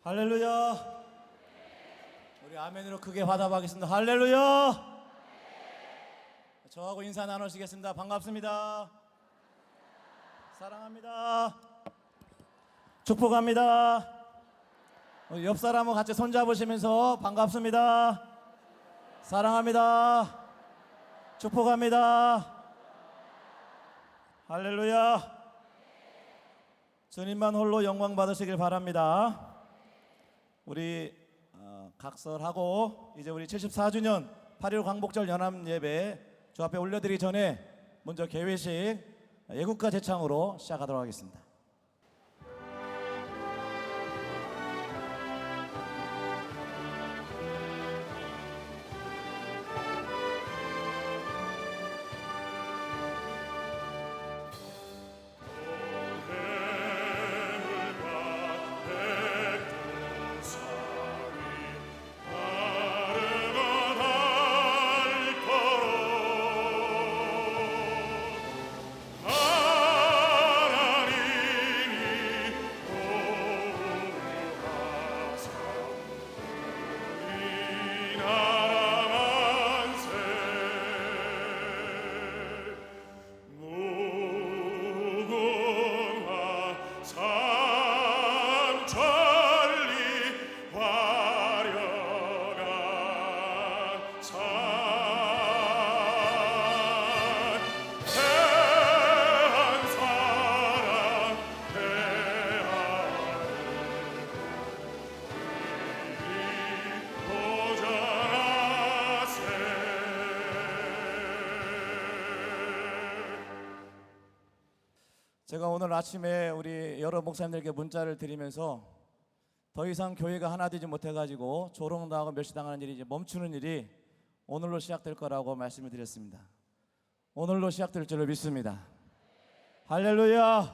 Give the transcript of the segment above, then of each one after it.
할렐루야. 우리 아멘으로 크게 화답하겠습니다. 할렐루야. 저하고 인사 나누시겠습니다. 반갑습니다. 사랑합니다. 축복합니다. 옆 사람하고 같이 손잡으시면서 반갑습니다. 사랑합니다. 축복합니다. 할렐루야. 주님만 홀로 영광 받으시길 바랍니다. 우리 각설하고 이제 우리 74주년 8.15 광복절 연합 예배 주 앞에 올려드리기 전에 먼저 개회식 예국가 제창으로 시작하도록 하겠습니다. 제가 오늘 아침에 우리 여러 목사님들께 문자를 드리면서 더 이상 교회가 하나 되지 못해가지고 조롱당하고 멸시당하는 일이 이제 멈추는 일이 오늘로 시작될 거라고 말씀을 드렸습니다. 오늘로 시작될 줄로 믿습니다. 할렐루야.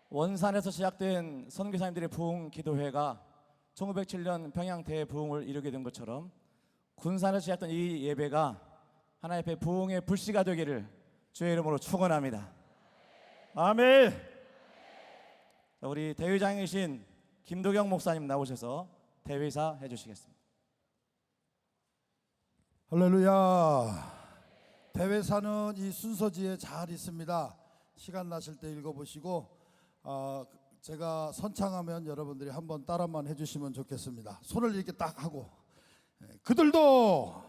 원산에서 시작된 선교사님들의 부흥 기도회가 1907년 평양 대부흥을 이루게 된 것처럼 군산에서 시작된 이 예배가 하나님 앞에 부흥의 불씨가 되기를 주의 이름으로 축원합니다. 아멘. 자, 우리 대회장이신 김도경 목사님 나오셔서 대회사 해주시겠습니다. 할렐루야. 대회사는 이 순서지에 잘 있습니다. 시간 나실 때 읽어보시고 제가 선창하면 여러분들이 한번 따라만 해주시면 좋겠습니다. 손을 이렇게 딱 하고 그들도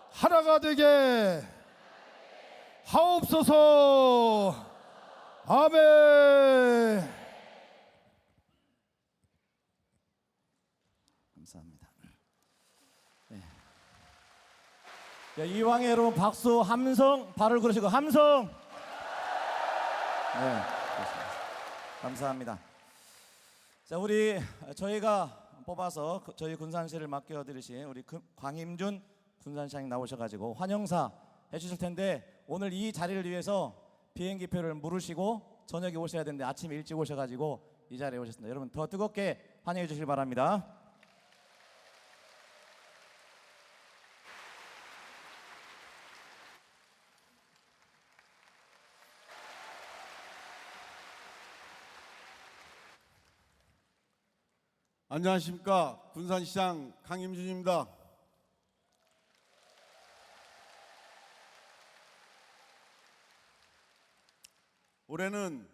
하나가 되게 하옵소서. 아멘. 감사합니다. 네. 자, 이왕에 여러분 박수 함성 발을 그러시고 함성. 네, 그렇습니다. 감사합니다. 자, 우리 저희가 뽑아서 저희 군산시를 맡겨드리신 우리 광임준 군산시장님 나오셔가지고 환영사 해주실 텐데 오늘 이 자리를 위해서 비행기표를 물으시고 저녁에 오셔야 되는데 아침 일찍 오셔가지고 이 자리에 오셨습니다. 여러분 더 뜨겁게 환영해 주시기 바랍니다. 안녕하십니까. 군산시장 강임준입니다. 올해는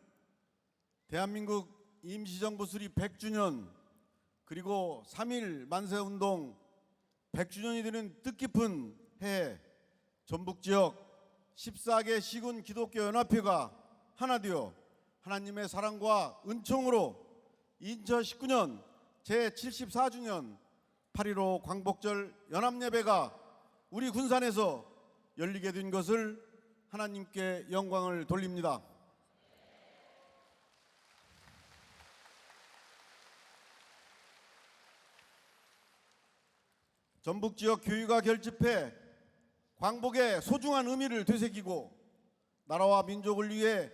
대한민국 임시정부 수립 100주년 그리고 3.1 만세운동 100주년이 되는 뜻깊은 해에 전북지역 14개 시군 기독교 연합회가 하나 되어 하나님의 사랑과 은총으로 2019년 제74주년 8.15 광복절 연합예배가 우리 군산에서 열리게 된 것을 하나님께 영광을 돌립니다. 전북지역 교회가 결집해 광복의 소중한 의미를 되새기고 나라와 민족을 위해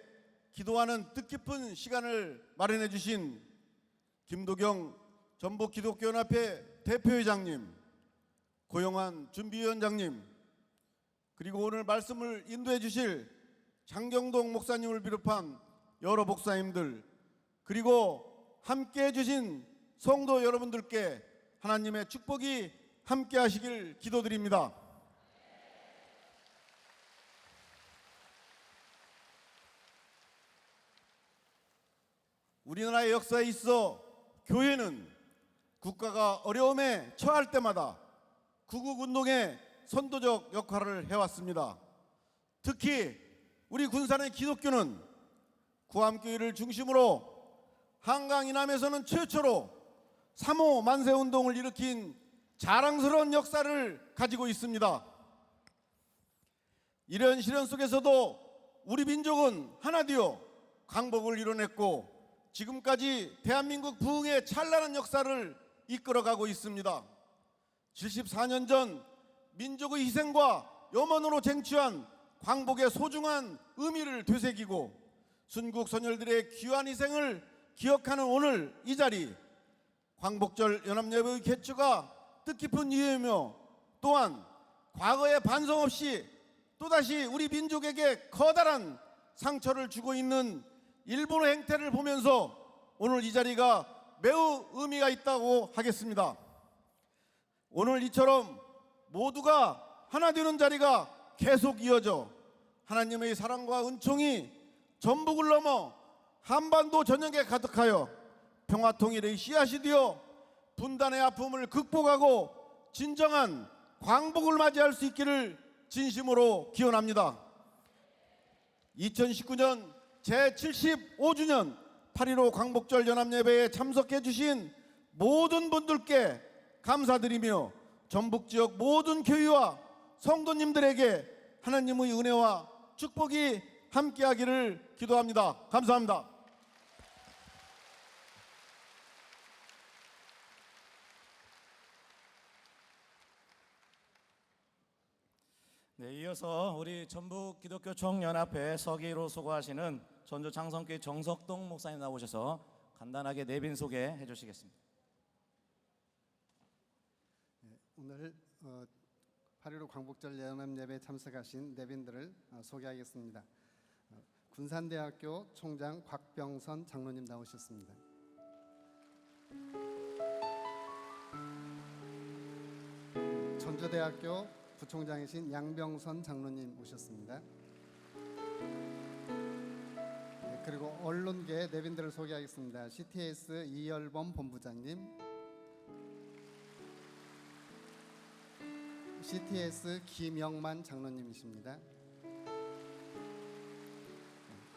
기도하는 뜻깊은 시간을 마련해 주신 김도경 전북기독교연합회 대표회장님, 고영환 준비위원장님, 그리고 오늘 말씀을 인도해 주실 장경동 목사님을 비롯한 여러 목사님들, 그리고 함께 해주신 성도 여러분들께 하나님의 축복이 함께 하시길 기도드립니다. 우리나라의 역사에 있어 교회는 국가가 어려움에 처할 때마다 구국운동의 선도적 역할을 해왔습니다. 특히 우리 군산의 기독교는 구암교회를 중심으로 한강 이남에서는 최초로 3.5 만세운동을 일으킨 자랑스러운 역사를 가지고 있습니다. 이런 시련 속에서도 우리 민족은 하나 되어 광복을 이뤄냈고 지금까지 대한민국 부흥의 찬란한 역사를 이끌어가고 있습니다. 74년 전 민족의 희생과 염원으로 쟁취한 광복의 소중한 의미를 되새기고 순국 선열들의 귀한 희생을 기억하는 오늘 이 자리, 광복절 연합예배의 개최가 뜻깊은 이유이며 또한 과거의 반성 없이 또다시 우리 민족에게 커다란 상처를 주고 있는 일본의 행태를 보면서 오늘 이 자리가 매우 의미가 있다고 하겠습니다. 오늘 이처럼 모두가 하나 되는 자리가 계속 이어져 하나님의 사랑과 은총이 전북을 넘어 한반도 전역에 가득하여 평화통일의 씨앗이 되어 분단의 아픔을 극복하고 진정한 광복을 맞이할 수 있기를 진심으로 기원합니다. 2019년 제75주년 8.15 광복절 연합예배에 참석해 주신 모든 분들께 감사드리며 전북지역 모든 교회와 성도님들에게 하나님의 은혜와 축복이 함께하기를 기도합니다. 감사합니다. 네, 이어서 우리 전북 기독교 총연합회 서기로 수고하시는 전주 장성교회 정석동 목사님 나오셔서 간단하게 내빈 소개해 주시겠습니다. 오늘 8.15 광복절 연합예배에 참석하신 내빈들을 소개하겠습니다. 군산대학교 총장 곽병선 장로님 나오셨습니다. 전주대학교 부총장이신 양병선 장로님 오셨습니다. 그리고 언론계 내빈들을 소개하겠습니다. CTS 이열범 본부장님, CTS 김영만 장로님이십니다.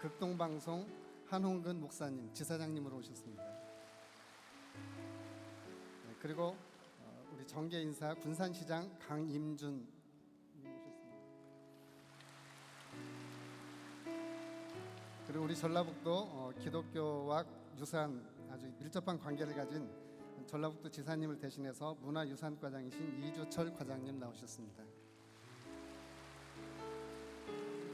극동방송 한홍근 목사님, 지사장님으로 오셨습니다. 그리고 우리 정계 인사 군산시장 강임준 오셨습니다. 그리고 우리 전라북도 기독교와 유사한 아주 밀접한 관계를 가진 전라북도 지사님을 대신해서 문화유산과장이신 이주철 과장님 나오셨습니다.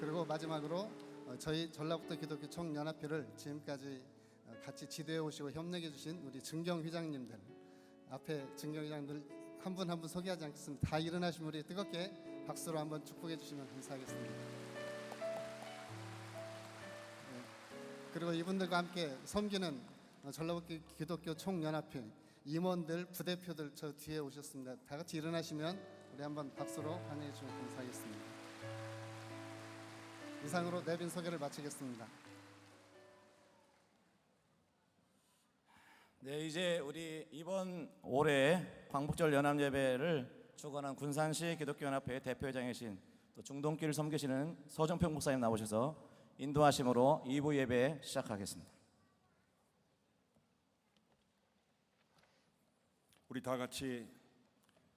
그리고 마지막으로 저희 전라북도 기독교 총연합회를 지금까지 같이 지도해 오시고 협력해 주신 우리 증경 회장님들, 앞에 증경 회장들 한 분 한 분 소개하지 않겠습니다. 다 일어나시면 우리 뜨겁게 박수로 한번 축복해 주시면 감사하겠습니다. 그리고 이분들과 함께 섬기는 전라북도 기독교 총연합회 임원들, 부대표들 저 뒤에 오셨습니다. 다 같이 일어나시면 우리 한번 박수로 환영해 주시면 감사하겠습니다. 이상으로 내빈 소개를 마치겠습니다. 네, 이제 우리 이번 올해 광복절 연합예배를 주관한 군산시 기독교연합회 대표회장이신 또 중동길 섬기시는 서정평 목사님 나오셔서 인도하심으로 2부 예배 시작하겠습니다. 우리 다 같이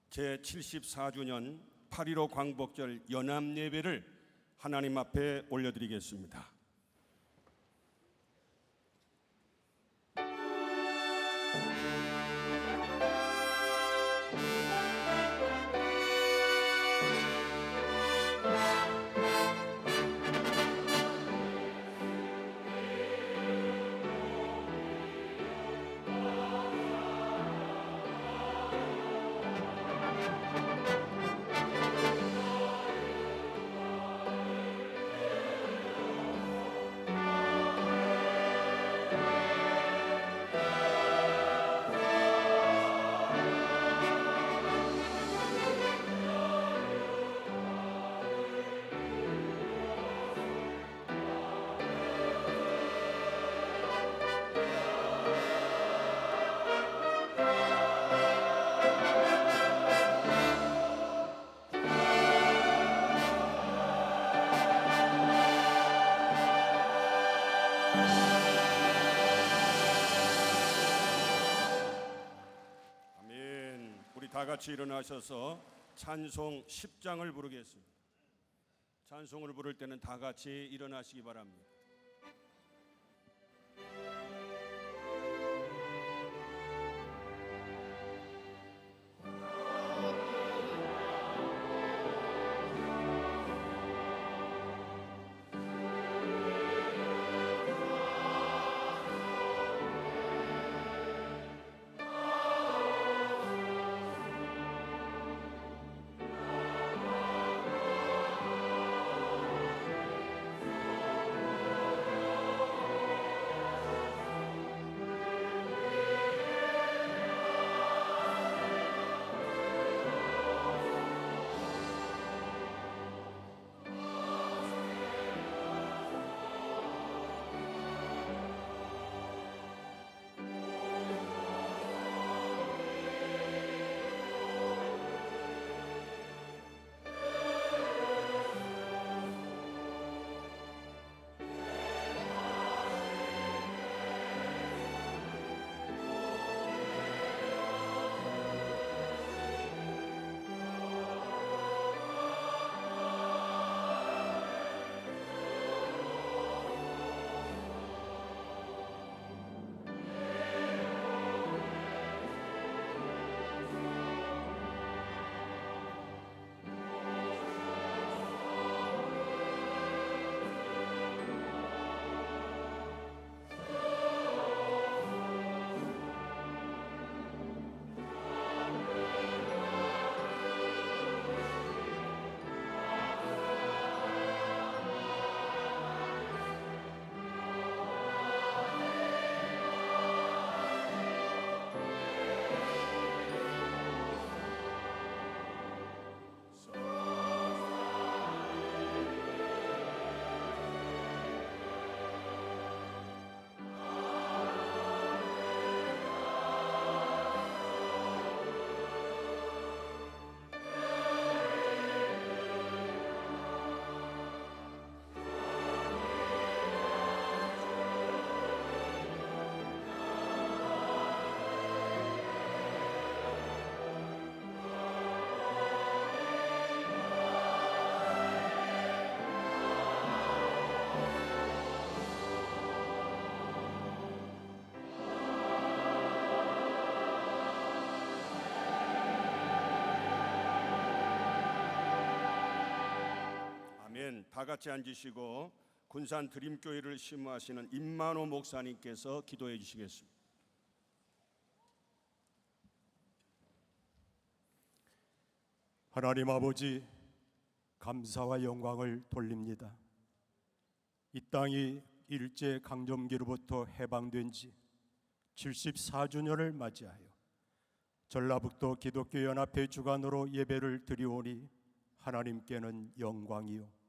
제74주년 8.15 광복절 연합예배를 하나님 앞에 올려드리겠습니다. 다 같이 일어나셔서 찬송 10장을 부르겠습니다. 찬송을 부를 때는 다 같이 일어나시기 바랍니다. 다 같이 앉으시고 군산 드림교회를 심무하시는 임만호 목사님께서 기도해 주시겠습니다. 하나님 아버지, 감사와 영광을 돌립니다. 이 땅이 일제 강점기로부터 해방된 지 74주년을 맞이하여 전라북도 기독교 연합회 주관으로 예배를 드리오니 하나님께는 영광이요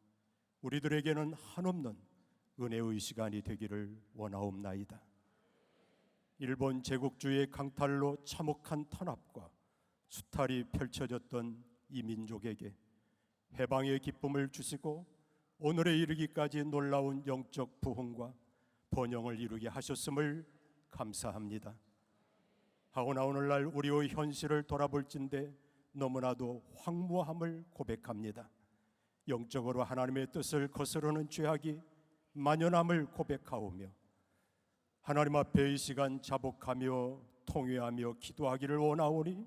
우리들에게는 한없는 은혜의 시간이 되기를 원하옵나이다. 일본 제국주의의 강탈로 참혹한 탄압과 수탈이 펼쳐졌던 이 민족에게 해방의 기쁨을 주시고 오늘에 이르기까지 놀라운 영적 부흥과 번영을 이루게 하셨음을 감사합니다. 하오나 오늘날 우리의 현실을 돌아볼진대 너무나도 황무함을 고백합니다. 영적으로 하나님의 뜻을 거스르는 죄악이 만연함을 고백하오며 하나님 앞에 이 시간 자복하며 통회하며 기도하기를 원하오니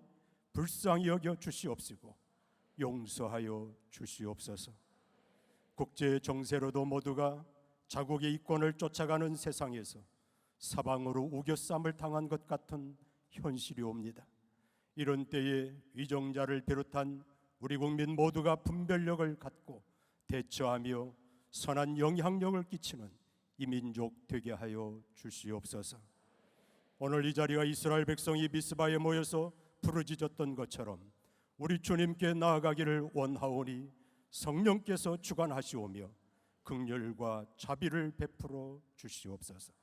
불쌍히 여겨 주시옵시고 용서하여 주시옵소서. 국제 정세로도 모두가 자국의 이권을 쫓아가는 세상에서 사방으로 우겨쌈을 당한 것 같은 현실이 옵니다. 이런 때에 위정자를 비롯한 우리 국민 모두가 분별력을 갖고 대처하며 선한 영향력을 끼치는 이 민족 되게 하여 주시옵소서. 오늘 이 자리가 이스라엘 백성이 미스바에 모여서 부르짖었던 것처럼 우리 주님께 나아가기를 원하오니 성령께서 주관하시오며 긍휼과 자비를 베풀어 주시옵소서.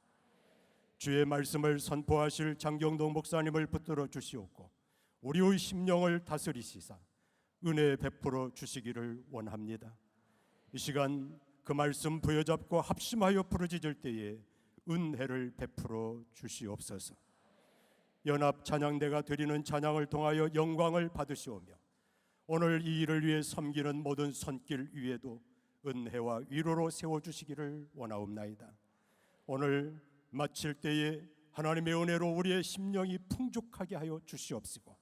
주의 말씀을 선포하실 장경동 목사님을 붙들어 주시옵고 우리의 심령을 다스리시사 은혜 베풀어 주시기를 원합니다. 이 시간 그 말씀 부여잡고 합심하여 부르짖을 때에 은혜를 베풀어 주시옵소서. 연합 찬양대가 드리는 찬양을 통하여 영광을 받으시오며 오늘 이 일을 위해 섬기는 모든 손길 위에도 은혜와 위로로 세워주시기를 원하옵나이다. 오늘 마칠 때에 하나님의 은혜로 우리의 심령이 풍족하게 하여 주시옵시고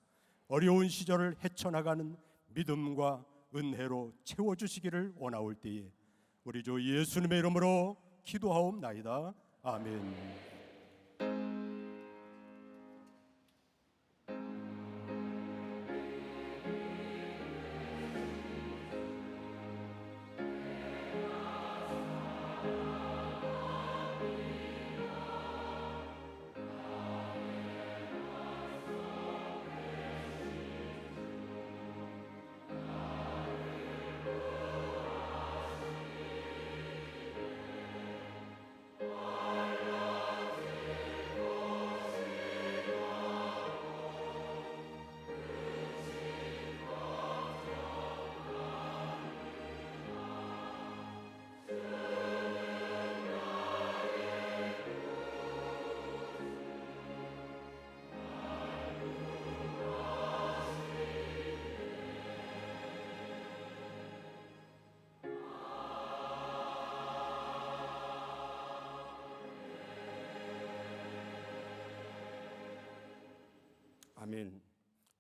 어려운 시절을 헤쳐나가는 믿음과 은혜로 채워주시기를 원하올 때에 우리 주 예수님의 이름으로 기도하옵나이다. 아멘. 아멘.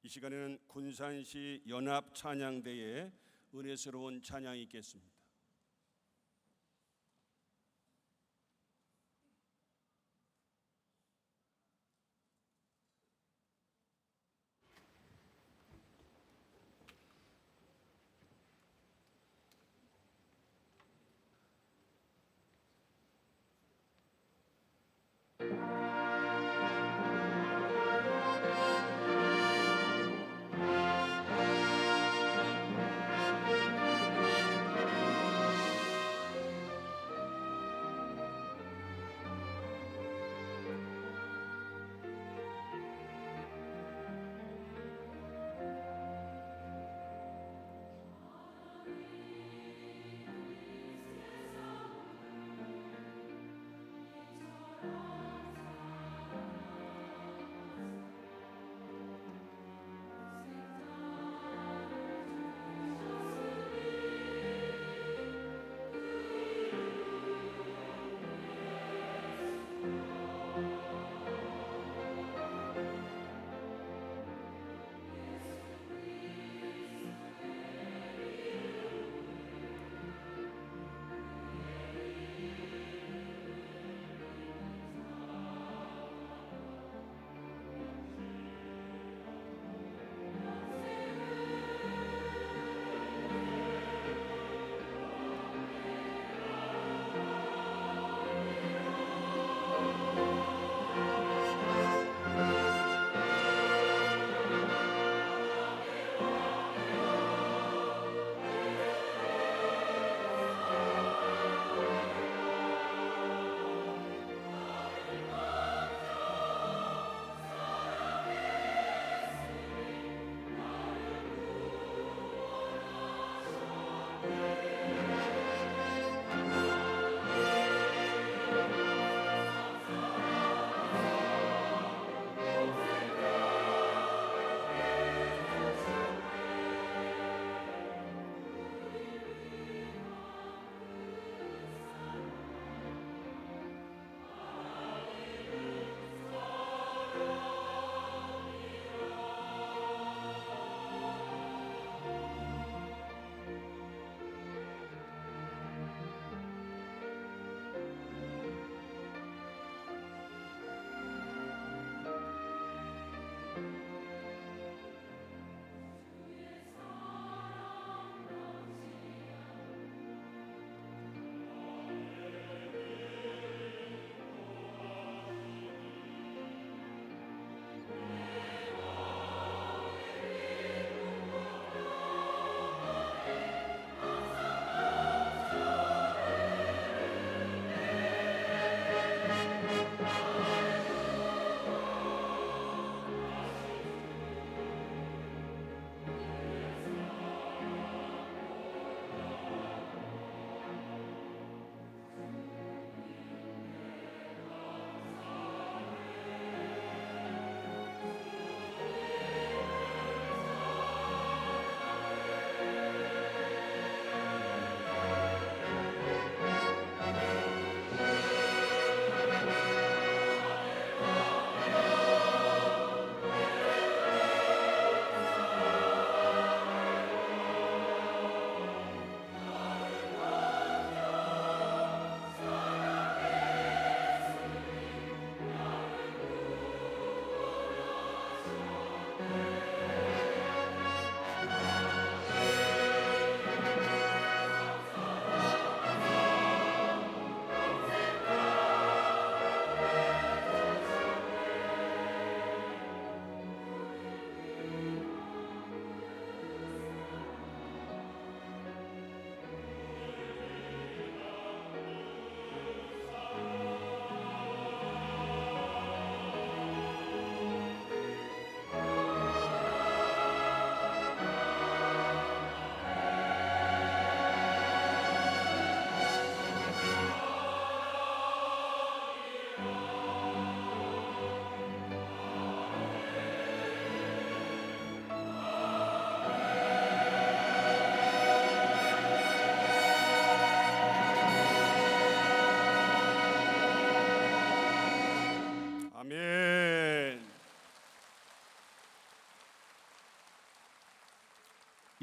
이 시간에는 군산시 연합 찬양대에 은혜스러운 찬양이 있겠습니다.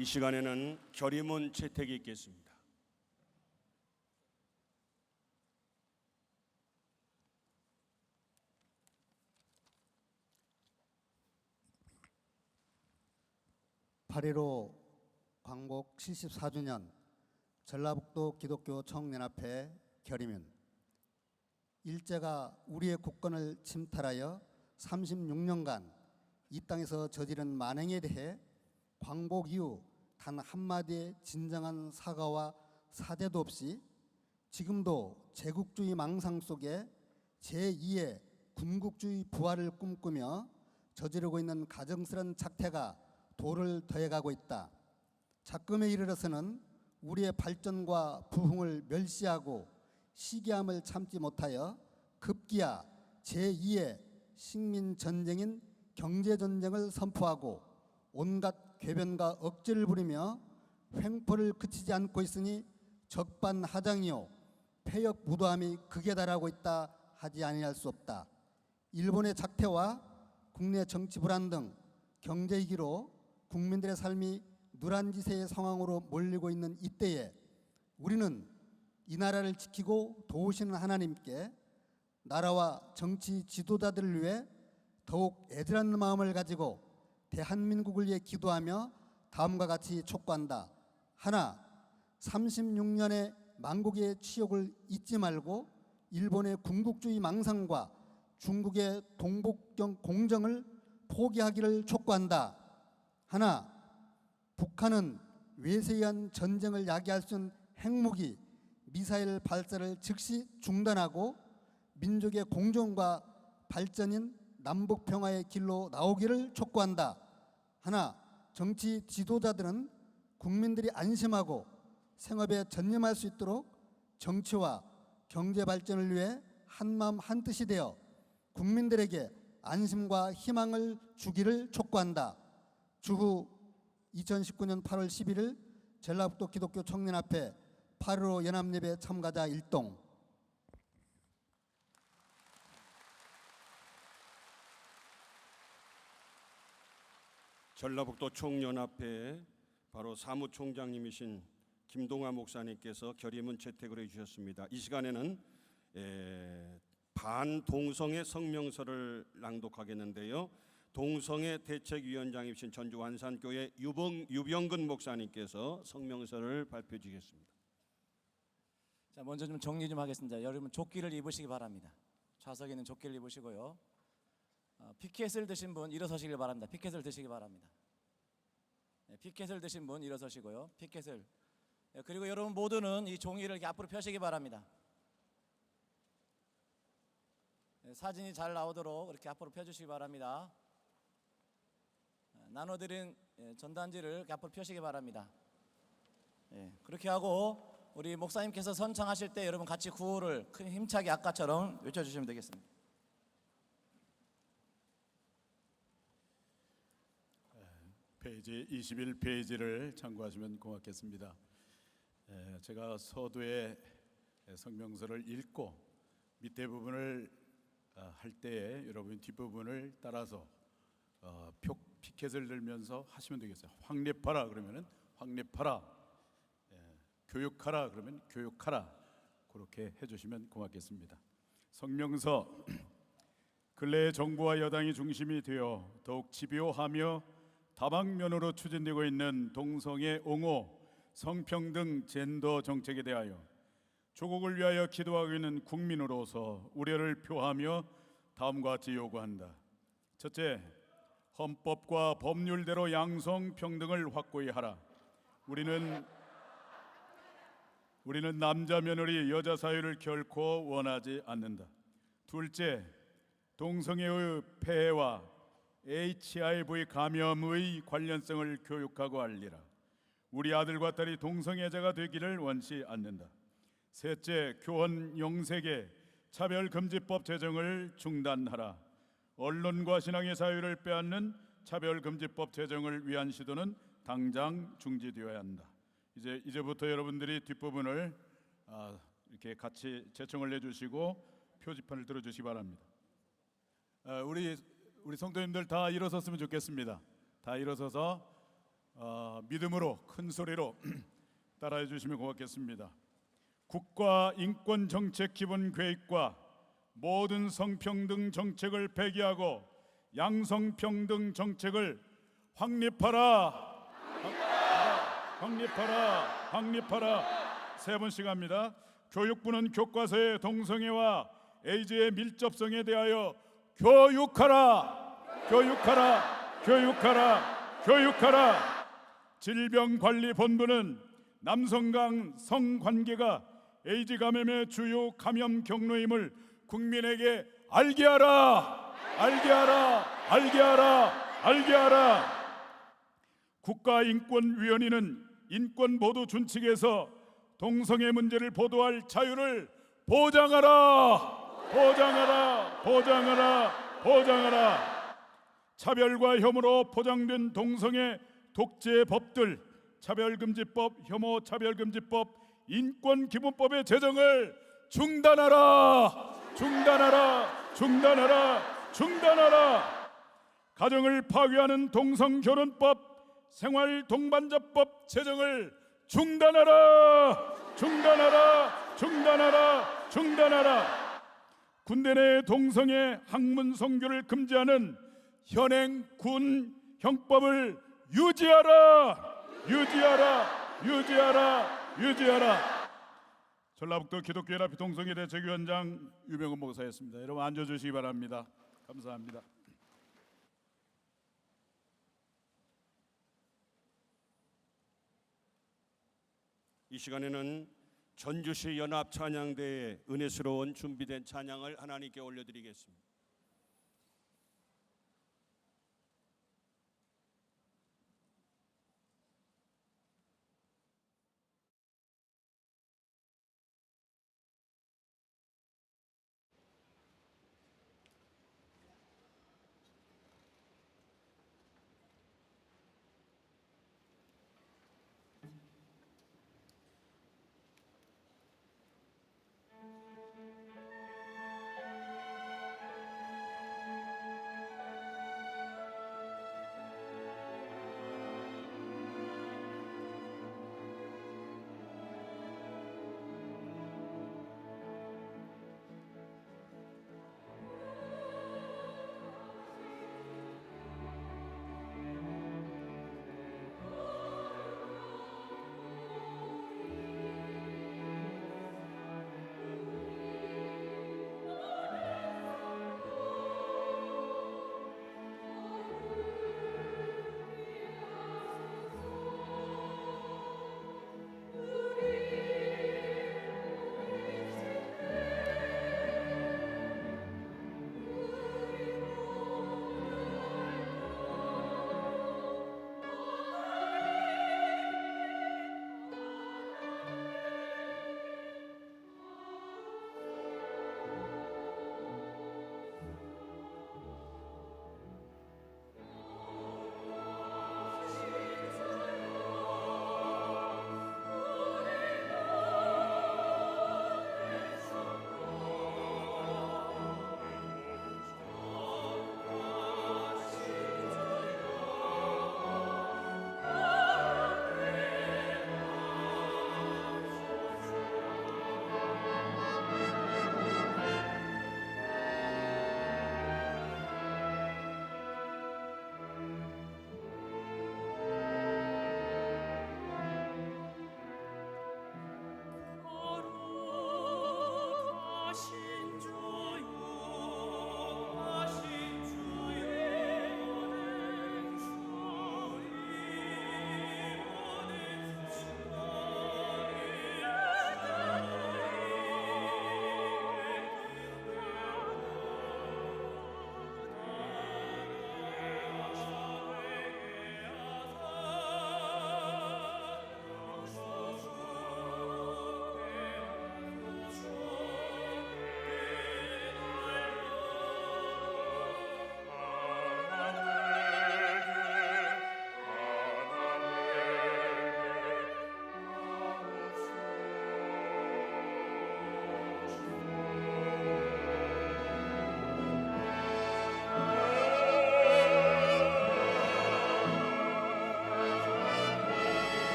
이 시간에는 결의문 채택이 있겠습니다. (8.15) 광복 74주년 전라북도 기독교 청년합회 결의문. 일제가 우리의 국권을 침탈하여 36년간 이 땅에서 저지른 만행에 대해 광복 이후 단 한마디의 진정한 사과와 사죄도 없이 지금도 제국주의 망상 속에 제2의 군국주의 부활을 꿈꾸며 저지르고 있는 가증스런 작태가 도를 더해가고 있다. 작금에 이르러서는 우리의 발전과 부흥을 멸시하고 시기함을 참지 못하여 급기야 제2의 식민전쟁인 경제전쟁을 선포하고 온갖 궤변과 억지를 부리며 횡포를 그치지 않고 있으니 적반하장이요 폐역무도함이 극에 달하고 있다 하지 아니할 수 없다. 일본의 작태와 국내 정치 불안 등 경제 위기로 국민들의 삶이 누란지세의 상황으로 몰리고 있는 이때에 우리는 이 나라를 지키고 도우시는 하나님께 나라와 정치 지도자들을 위해 더욱 애절한 마음을 가지고 대한민국을 위해 기도하며 다음과 같이 촉구한다. 하나, 36년의 망국의 치욕을 잊지 말고 일본의 군국주의 망상과 중국의 동북경 공정을 포기하기를 촉구한다. 하나, 북한은 외세에 의한 전쟁을 야기할 수 있는 핵무기, 미사일 발사를 즉시 중단하고 민족의 공존과 발전인 남북 평화의 길로 나오기를 촉구한다. 하나, 정치 지도자들은 국민들이 안심하고 생업에 전념할 수 있도록 정치와 경제 발전을 위해 한마음 한뜻이 되어 국민들에게 안심과 희망을 주기를 촉구한다. 주후 2019년 8월 11일 전라북도 기독교 청년합회 8.15 연합예배 참가자 일동. 전라북도 총연합회 바로 사무총장님이신 김동아 목사님께서 결의문 채택을 해주셨습니다. 이 시간에는 반동성애 성명서를 낭독하겠는데요. 동성애 대책위원장이신 전주 완산교회 유병근 목사님께서 성명서를 발표해 주시겠습니다. 자, 먼저 좀 정리 좀 하겠습니다. 여러분 조끼를 입으시기 바랍니다. 좌석에 있는 조끼를 입으시고요. 피켓을 드신 분 일어서시길 바랍니다. 피켓을 드시기 바랍니다. 피켓을 드신 분 일어서시고요. 피켓을. 그리고 여러분 모두는 이 종이를 이렇게 앞으로 펴시기 바랍니다. 사진이 잘 나오도록 이렇게 앞으로 펴주시기 바랍니다. 나눠드린 전단지를 이렇게 앞으로 펴시기 바랍니다. 그렇게 하고 우리 목사님께서 선창하실 때 여러분 같이 구호를 큰 힘차게 아까처럼 외쳐주시면 되겠습니다. 페이지 21페이지를 참고하시면 고맙겠습니다. 제가 서두에 성명서를 읽고 밑에 부분을 할 때에 여러분 뒷부분을 따라서 피켓을 들면서 하시면 되겠어요. 확립하라 그러면은 확립하라, 교육하라 그러면 교육하라, 그렇게 해주시면 고맙겠습니다. 성명서. 근래 정부와 여당이 중심이 되어 더욱 집요하며 다방면으로 추진되고 있는 동성애 옹호, 성평등, 젠더 정책에 대하여 조국을 위하여 기도하고 있는 국민으로서 우려를 표하며 다음과 같이 요구한다. 첫째, 헌법과 법률대로 양성평등을 확고히 하라. 우리는 남자 며느리 여자 사유를 결코 원하지 않는다. 둘째, 동성애의 폐해와 HIV 감염의 관련성을 교육하고 알리라. 우리 아들과 딸이 동성애자가 되기를 원치 않는다. 셋째, 교원 영색의 차별금지법 제정을 중단하라. 언론과 신앙의 자유를 빼앗는 차별금지법 제정을 위한 시도는 당장 중지되어야 한다. 이제부터 여러분들이 뒷부분을 이렇게 같이 제청을 내주시고 표지판을 들어주시기 바랍니다. 우리 성도님들 다 일어섰으면 좋겠습니다. 다 일어서서 믿음으로 큰 소리로 따라해 주시면 고맙겠습니다. 국가인권정책기본계획과 모든 성평등 정책을 폐기하고 양성평등 정책을 확립하라. 확립하라. 세 번씩 합니다. 교육부는 교과서의 동성애와 에이즈의 밀접성에 대하여 교육하라. 질병관리본부는 남성 간 성관계가 에이즈 감염의 주요 감염 경로임을 국민에게 알게 하라. 국가인권위원회는 인권 보도 준칙에서 동성애 문제를 보도할 자유를 보장하라. 차별과 혐오로 포장된 동성애 독재법들, 차별금지법, 혐오차별금지법, 인권기본법의 제정을 중단하라. 가정을 파괴하는 동성결혼법, 생활동반자법 제정을 중단하라. 군대 내 동성애 학문 선교를 금지하는 현행 군 형법을 유지하라. 전라북도 기독교연합회 동성애 대책위원장 유병헌 목사였습니다. 여러분 앉아주시기 바랍니다. 감사합니다. 이 시간에는 전주시 연합 찬양대의 은혜스러운 준비된 찬양을 하나님께 올려드리겠습니다.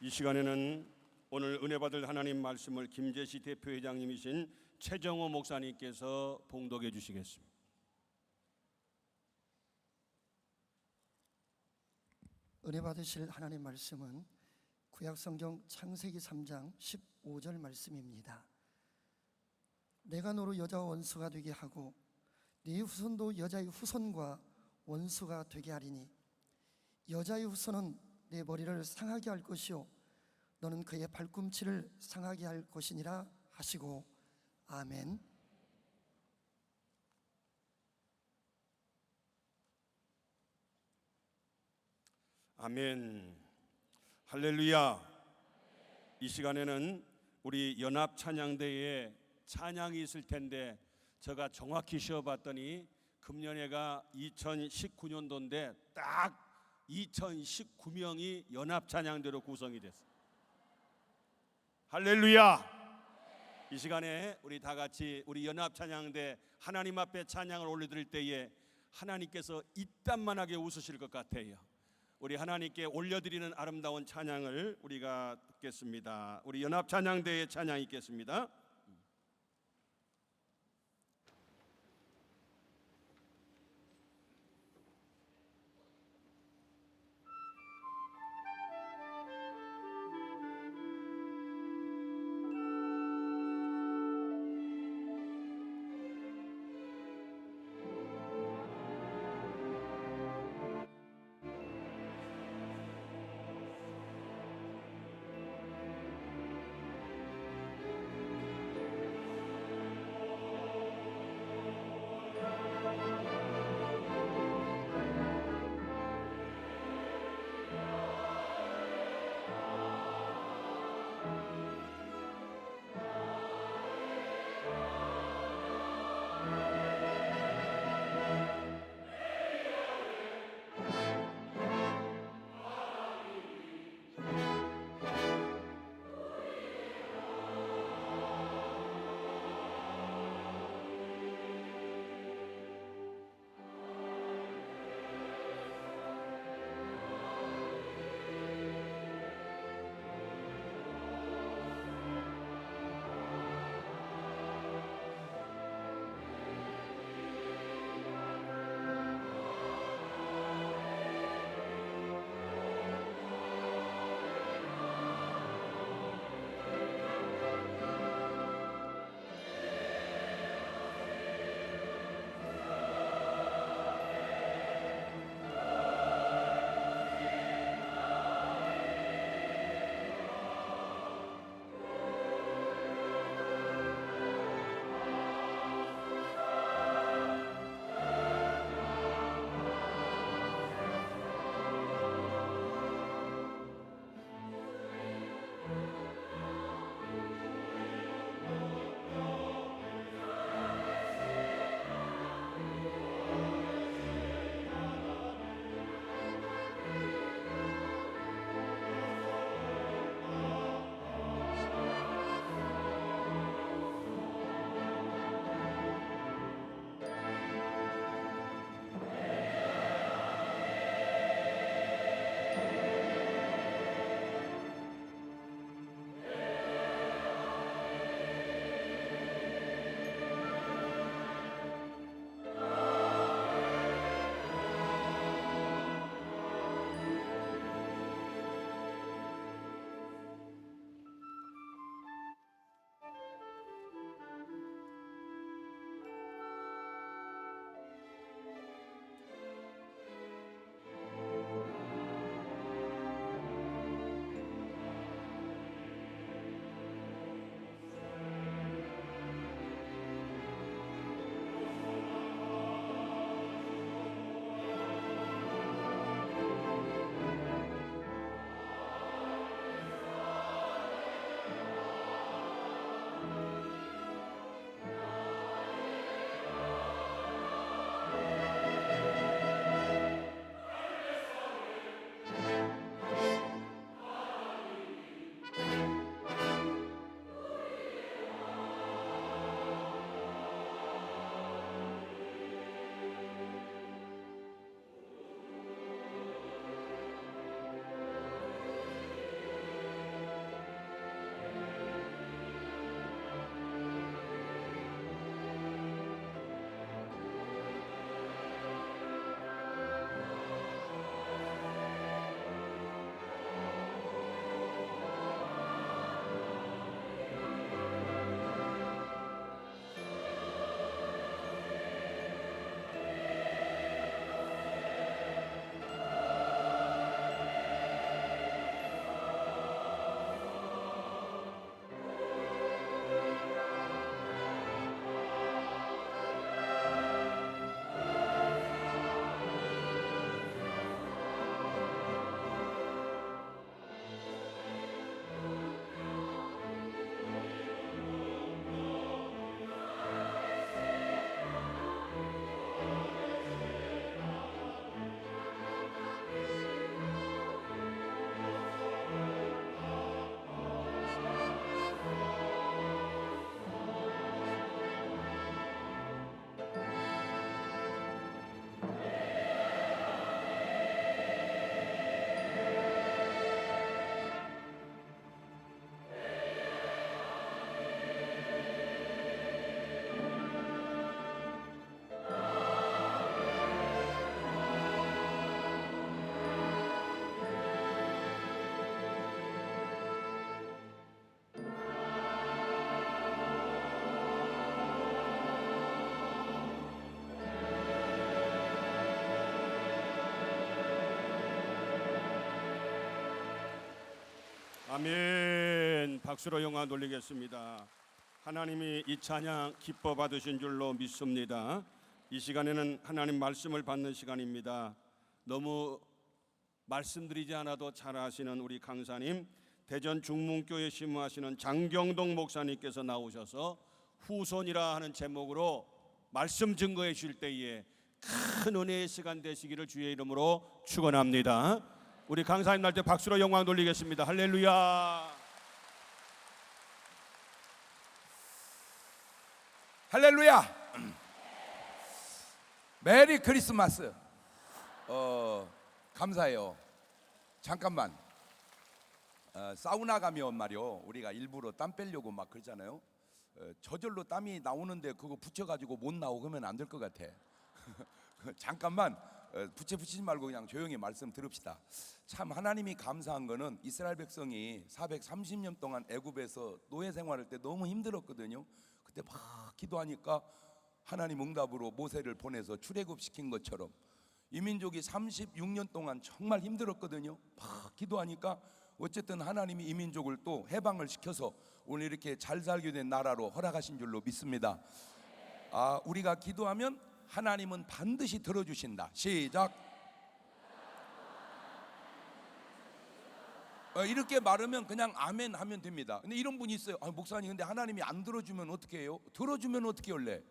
이 시간에는 오늘 은혜 받을 하나님 말씀을 김재시 대표회장님이신 최정호 목사님께서 봉독해 주시겠습니다. 은혜 받으실 하나님 말씀은 구약성경 창세기 3장 15절 말씀입니다. 내가 너로 여자와 원수가 되게 하고 네 후손도 여자의 후손과 원수가 되게 하리니 여자의 후손은 내 머리를 상하게 할 것이요 너는 그의 발꿈치를 상하게 할 것이니라 하시고 아멘. 아멘. 할렐루야. 이 시간에는 우리 연합 찬양대에 찬양이 있을 텐데 제가 정확히 쉬어봤더니 금년에가 2019년도인데 딱 2019명이 연합 찬양대로 구성이 됐어요. 할렐루야. 이 시간에 우리 다 같이 우리 연합 찬양대 하나님 앞에 찬양을 올려드릴 때에 하나님께서 이딴만하게 웃으실 것 같아요. 우리 하나님께 올려드리는 아름다운 찬양을 우리가 듣겠습니다. 우리 연합 찬양대의 찬양 있겠습니다. 아멘. 박수로 영광 돌리겠습니다. 하나님이 이 찬양 기뻐 받으신 줄로 믿습니다. 이 시간에는 하나님 말씀을 받는 시간입니다. 너무 말씀드리지 않아도 잘 아시는 우리 강사님, 대전 중문교회 심무하시는 장경동 목사님께서 나오셔서 후손이라 하는 제목으로 말씀 증거해 주실 때에 큰 은혜의 시간 되시기를 주의 이름으로 축원합니다. 우리 강사님 날 때 박수로 영광 돌리겠습니다. 할렐루야. 할렐루야. 메리 크리스마스. 감사해요. 잠깐만. 사우나 가면 말이요, 우리가 일부러 땀 빼려고 막 그러잖아요. 저절로 땀이 나오는데 그거 붙여가지고 못 나오고 하면 안 될 것 같아. 잠깐만 붙이지 말고 그냥 조용히 말씀 들읍시다. 참 하나님이 감사한 거는 이스라엘 백성이 430년 동안 애굽에서 노예 생활할 때 너무 힘들었거든요. 그때 막 기도하니까 하나님 응답으로 모세를 보내서 출애굽시킨 것처럼 이 민족이 36년 동안 정말 힘들었거든요. 막 기도하니까 어쨌든 하나님이 이 민족을 또 해방을 시켜서 오늘 이렇게 잘 살게 된 나라로 허락하신 줄로 믿습니다. 우리가 기도하면 하나님은 반드시 들어주신다. 시작. 이렇게 말하면 그냥 아멘 하면 됩니다. 근데 이런 분이 있어요. 목사님, 근데 하나님이 안 들어주면 어떻게 해요? 들어주면 어떻게 할래?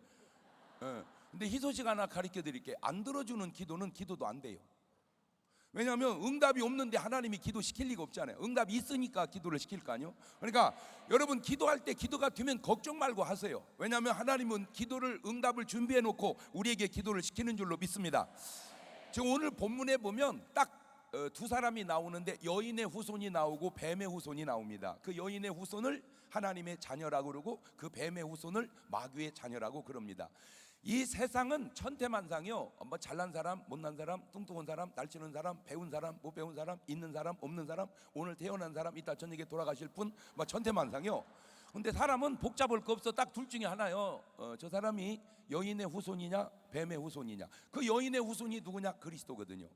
근데 희소식 하나 가르쳐 드릴게요. 안 들어주는 기도는 기도도 안 돼요. 왜냐하면 응답이 없는데 하나님이 기도 시킬 리가 없잖아요. 응답이 있으니까 기도를 시킬 거 아니에요. 그러니까 여러분 기도할 때 기도가 되면 걱정 말고 하세요. 왜냐하면 하나님은 기도를 응답을 준비해 놓고 우리에게 기도를 시키는 줄로 믿습니다. 지금 오늘 본문에 보면 딱 두 사람이 나오는데 여인의 후손이 나오고 뱀의 후손이 나옵니다. 그 여인의 후손을 하나님의 자녀라고 그러고 그 뱀의 후손을 마귀의 자녀라고 그럽니다. 이 세상은 천태만상이요. 뭐 잘난 사람, 못난 사람, 뚱뚱한 사람, 날치는 사람, 배운 사람, 못 배운 사람, 있는 사람, 없는 사람, 오늘 태어난 사람, 이따 저녁에 돌아가실 분, 뭐 천태만상이요. 근데 사람은 복잡할 거 없어. 딱 둘 중에 하나요. 저 사람이 여인의 후손이냐, 뱀의 후손이냐. 그 여인의 후손이 누구냐? 그리스도거든요.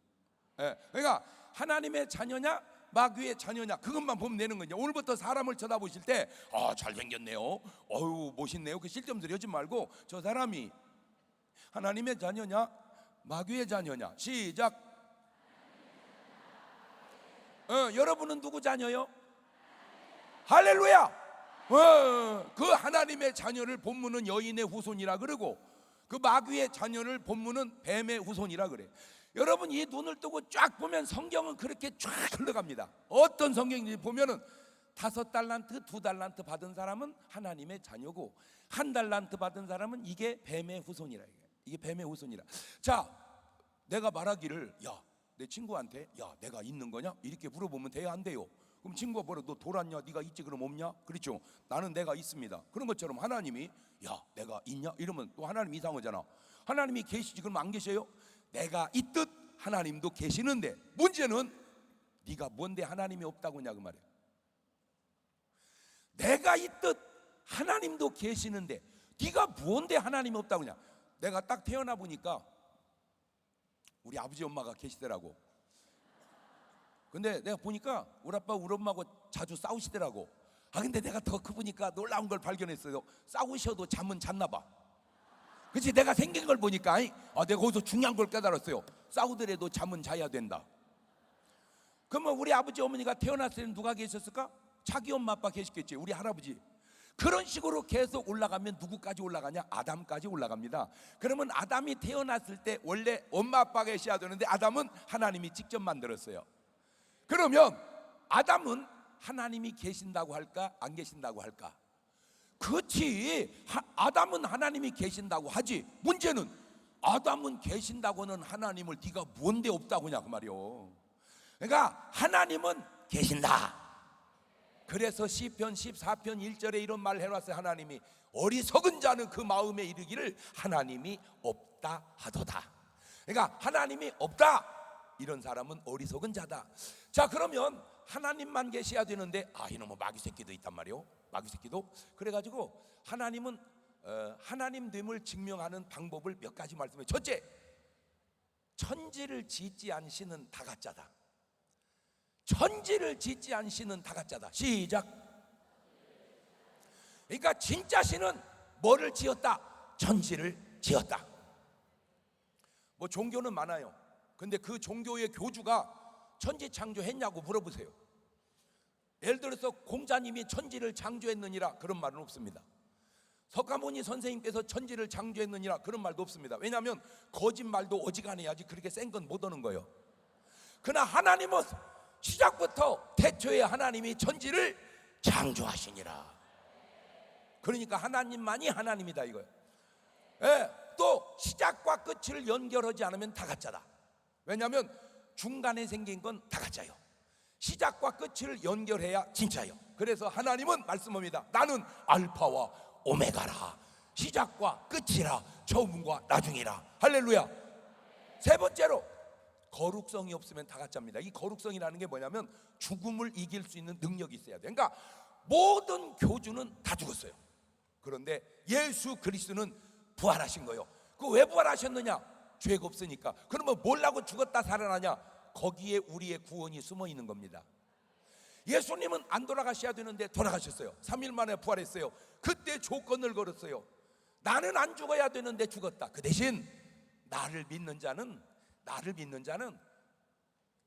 그러니까 하나님의 자녀냐, 마귀의 자녀냐, 그것만 보면 되는 거죠. 오늘부터 사람을 쳐다보실 때 잘생겼네요, 어유 멋있네요, 그 실점들 하지 말고 저 사람이 하나님의 자녀냐, 마귀의 자녀냐. 시작. 여러분은 누구 자녀요? 할렐루야. 그 하나님의 자녀를 본문은 여인의 후손이라 그러고 그 마귀의 자녀를 본문은 뱀의 후손이라 그래. 여러분 이 눈을 뜨고 쫙 보면 성경은 그렇게 쫙 흘러갑니다. 어떤 성경인지 보면은 5달란트, 2달란트 받은 사람은 하나님의 자녀고 1달란트 받은 사람은 이게 뱀의 후손이라. 이게 뱀의 후손이라. 자, 내가 말하기를 내 친구한테 내가 있는 거냐? 이렇게 물어보면 돼야 안 돼요. 그럼 친구가 뭐라, 너 돌았냐? 네가 있지 그럼 없냐? 그렇죠. 나는 내가 있습니다. 그런 것처럼 하나님이 내가 있냐? 이러면 또 하나님 이상하잖아. 하나님이 계시지 그럼 안 계셔요? 내가 있듯 하나님도 계시는데 문제는 네가 뭔데 하나님이 없다고 하냐 그 말이야. 내가 있듯 하나님도 계시는데 네가 뭔데 하나님이 없다고 하냐. 내가 딱 태어나 보니까 우리 아버지 엄마가 계시더라고. 근데 내가 보니까 우리 아빠 우리 엄마하고 자주 싸우시더라고. 근데 내가 더 크보니까 놀라운 걸 발견했어요. 싸우셔도 잠은 잤나 봐. 그치? 내가 생긴 걸 보니까 내가 거기서 중요한 걸 깨달았어요. 싸우더라도 잠은 자야 된다. 그러면 우리 아버지 어머니가 태어났을 때는 누가 계셨을까? 자기 엄마 아빠 계셨겠지. 우리 할아버지. 그런 식으로 계속 올라가면 누구까지 올라가냐? 아담까지 올라갑니다. 그러면 아담이 태어났을 때 원래 엄마 아빠가 계셔야 되는데 아담은 하나님이 직접 만들었어요. 그러면 아담은 하나님이 계신다고 할까? 안 계신다고 할까? 그렇지. 아담은 하나님이 계신다고 하지. 문제는 아담은 계신다고는 하나님을 네가 뭔데 없다고 하냐 그 말이요. 그러니까 하나님은 계신다. 그래서 시편 14편 1절에 이런 말을 해놨어요. 하나님이 어리석은 자는 그 마음에 이르기를 하나님이 없다 하도다. 그러니까 하나님이 없다, 이런 사람은 어리석은 자다. 자, 그러면 하나님만 계셔야 되는데 이놈의 마귀 새끼도 있단 말이에요. 마귀 새끼도. 그래가지고 하나님은 하나님 됨을 증명하는 방법을 몇 가지 말씀해요. 첫째, 천지를 짓지 않으시는 다가짜다. 천지를 짓지 않으시는 다가짜다. 시작. 그러니까 진짜 신은 뭐를 지었다? 천지를 지었다. 뭐 종교는 많아요. 근데 그 종교의 교주가 천지 창조했냐고 물어보세요. 예를 들어서 공자님이 천지를 창조했느니라 그런 말은 없습니다. 석가모니 선생님께서 천지를 창조했느니라 그런 말도 없습니다. 왜냐하면 거짓말도 어지간해야지 그렇게 센 건 못 오는 거예요. 그러나 하나님은 시작부터 태초에 하나님이 천지를 창조하시니라. 그러니까 하나님만이 하나님이다 이거예요. 예, 또 시작과 끝을 연결하지 않으면 다가짜다. 왜냐하면 중간에 생긴 건 다가짜요. 시작과 끝을 연결해야 진짜요. 그래서 하나님은 말씀합니다. 나는 알파와 오메가라. 시작과 끝이라. 처음과 나중이라. 할렐루야. 세 번째로 거룩성이 없으면 다가짜입니다. 이 거룩성이라는 게 뭐냐면 죽음을 이길 수 있는 능력이 있어야 돼. 그러니까 모든 교주는 다 죽었어요. 그런데 예수 그리스도는 부활하신 거예요. 그 왜 부활하셨느냐? 죄가 없으니까. 그러면 뭘라고 죽었다 살아나냐? 거기에 우리의 구원이 숨어 있는 겁니다. 예수님은 안 돌아가셔야 되는데 돌아가셨어요. 3일 만에 부활했어요. 그때 조건을 걸었어요. 나는 안 죽어야 되는데 죽었다. 그 대신 나를 믿는 자는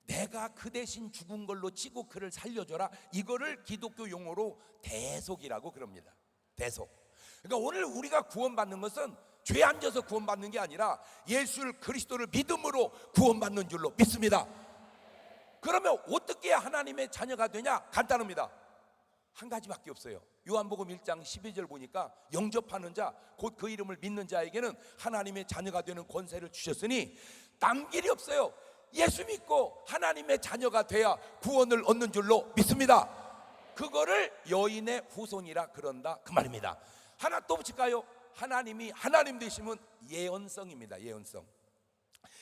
내가 그 대신 죽은 걸로 치고 그를 살려줘라. 이거를 기독교 용어로 대속이라고 그럽니다. 대속. 그러니까 오늘 우리가 구원받는 것은 죄 안 져서 구원받는 게 아니라 예수 그리스도를 믿음으로 구원받는 줄로 믿습니다. 그러면 어떻게 해야 하나님의 자녀가 되냐? 간단합니다. 한 가지밖에 없어요. 요한복음 1장 12절 보니까 영접하는 자, 곧 그 이름을 믿는 자에게는 하나님의 자녀가 되는 권세를 주셨으니 딴 길이 없어요. 예수 믿고 하나님의 자녀가 돼야 구원을 얻는 줄로 믿습니다. 그거를 여인의 후손이라 그런다 그 말입니다. 하나 또 붙일까요? 하나님이 하나님 되시면 예언성입니다. 예언성.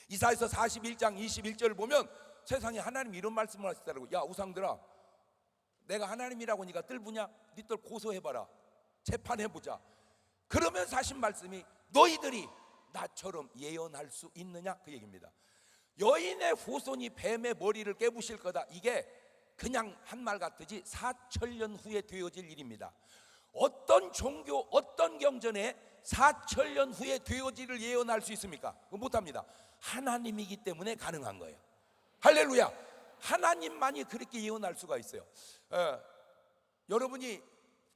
이사야서 41장 21절을 보면 세상에 하나님 이런 말씀을 하시더라고요. 야 우상들아, 내가 하나님이라고 니가 뜰부냐? 니들 고소해봐라. 재판해보자. 그러면서 하신 말씀이 너희들이 나처럼 예언할 수 있느냐? 그 얘기입니다. 여인의 후손이 뱀의 머리를 깨부실 거다. 이게 그냥 한 말 같으지 4천년 후에 되어질 일입니다. 어떤 종교, 어떤 경전에 4천년 후에 되어질을 예언할 수 있습니까? 못합니다. 하나님이기 때문에 가능한 거예요. 할렐루야. 하나님만이 그렇게 예언할 수가 있어요. 여러분이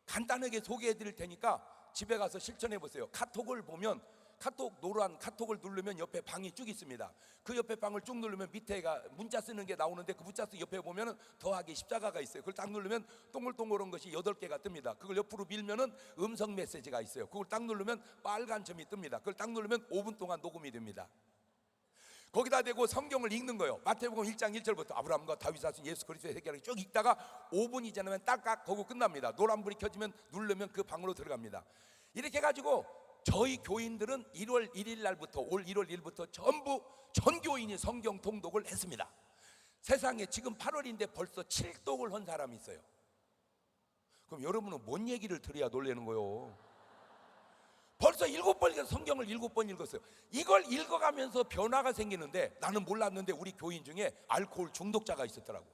간단하게 소개해 드릴 테니까 집에 가서 실천해 보세요. 카톡을 보면 카톡 노란 카톡을 누르면 옆에 방이 쭉 있습니다. 그 옆에 방을 쭉 누르면 밑에가 문자 쓰는 게 나오는데 그 문자 쓰 옆에 보면은 더하기 십자가가 있어요. 그걸 딱 누르면 동글동글한 것이 8개가 뜹니다. 그걸 옆으로 밀면은 음성 메시지가 있어요. 그걸 딱 누르면 빨간 점이 뜹니다. 그걸 딱 누르면 5분 동안 녹음이 됩니다. 거기다 대고 성경을 읽는 거예요. 마태복음 1장 1절부터 아브라함과 다윗 하신 예수 그리스도의 세계를 쭉 읽다가 5분이 지나면 딸깍 하고 끝납니다. 노란불이 켜지면 누르면 그 방으로 들어갑니다. 이렇게 해가지고 저희 교인들은 1월 1일 날부터 올 1월 1일부터 전부 전 교인이 성경 통독을 했습니다. 세상에 지금 8월인데 벌써 7독을 한 사람이 있어요. 그럼 여러분은 뭔 얘기를 들어야 놀라는 거요? 벌써 7번 성경을 7번 읽었어요. 이걸 읽어가면서 변화가 생기는데 나는 몰랐는데 우리 교인 중에 알코올 중독자가 있었더라고.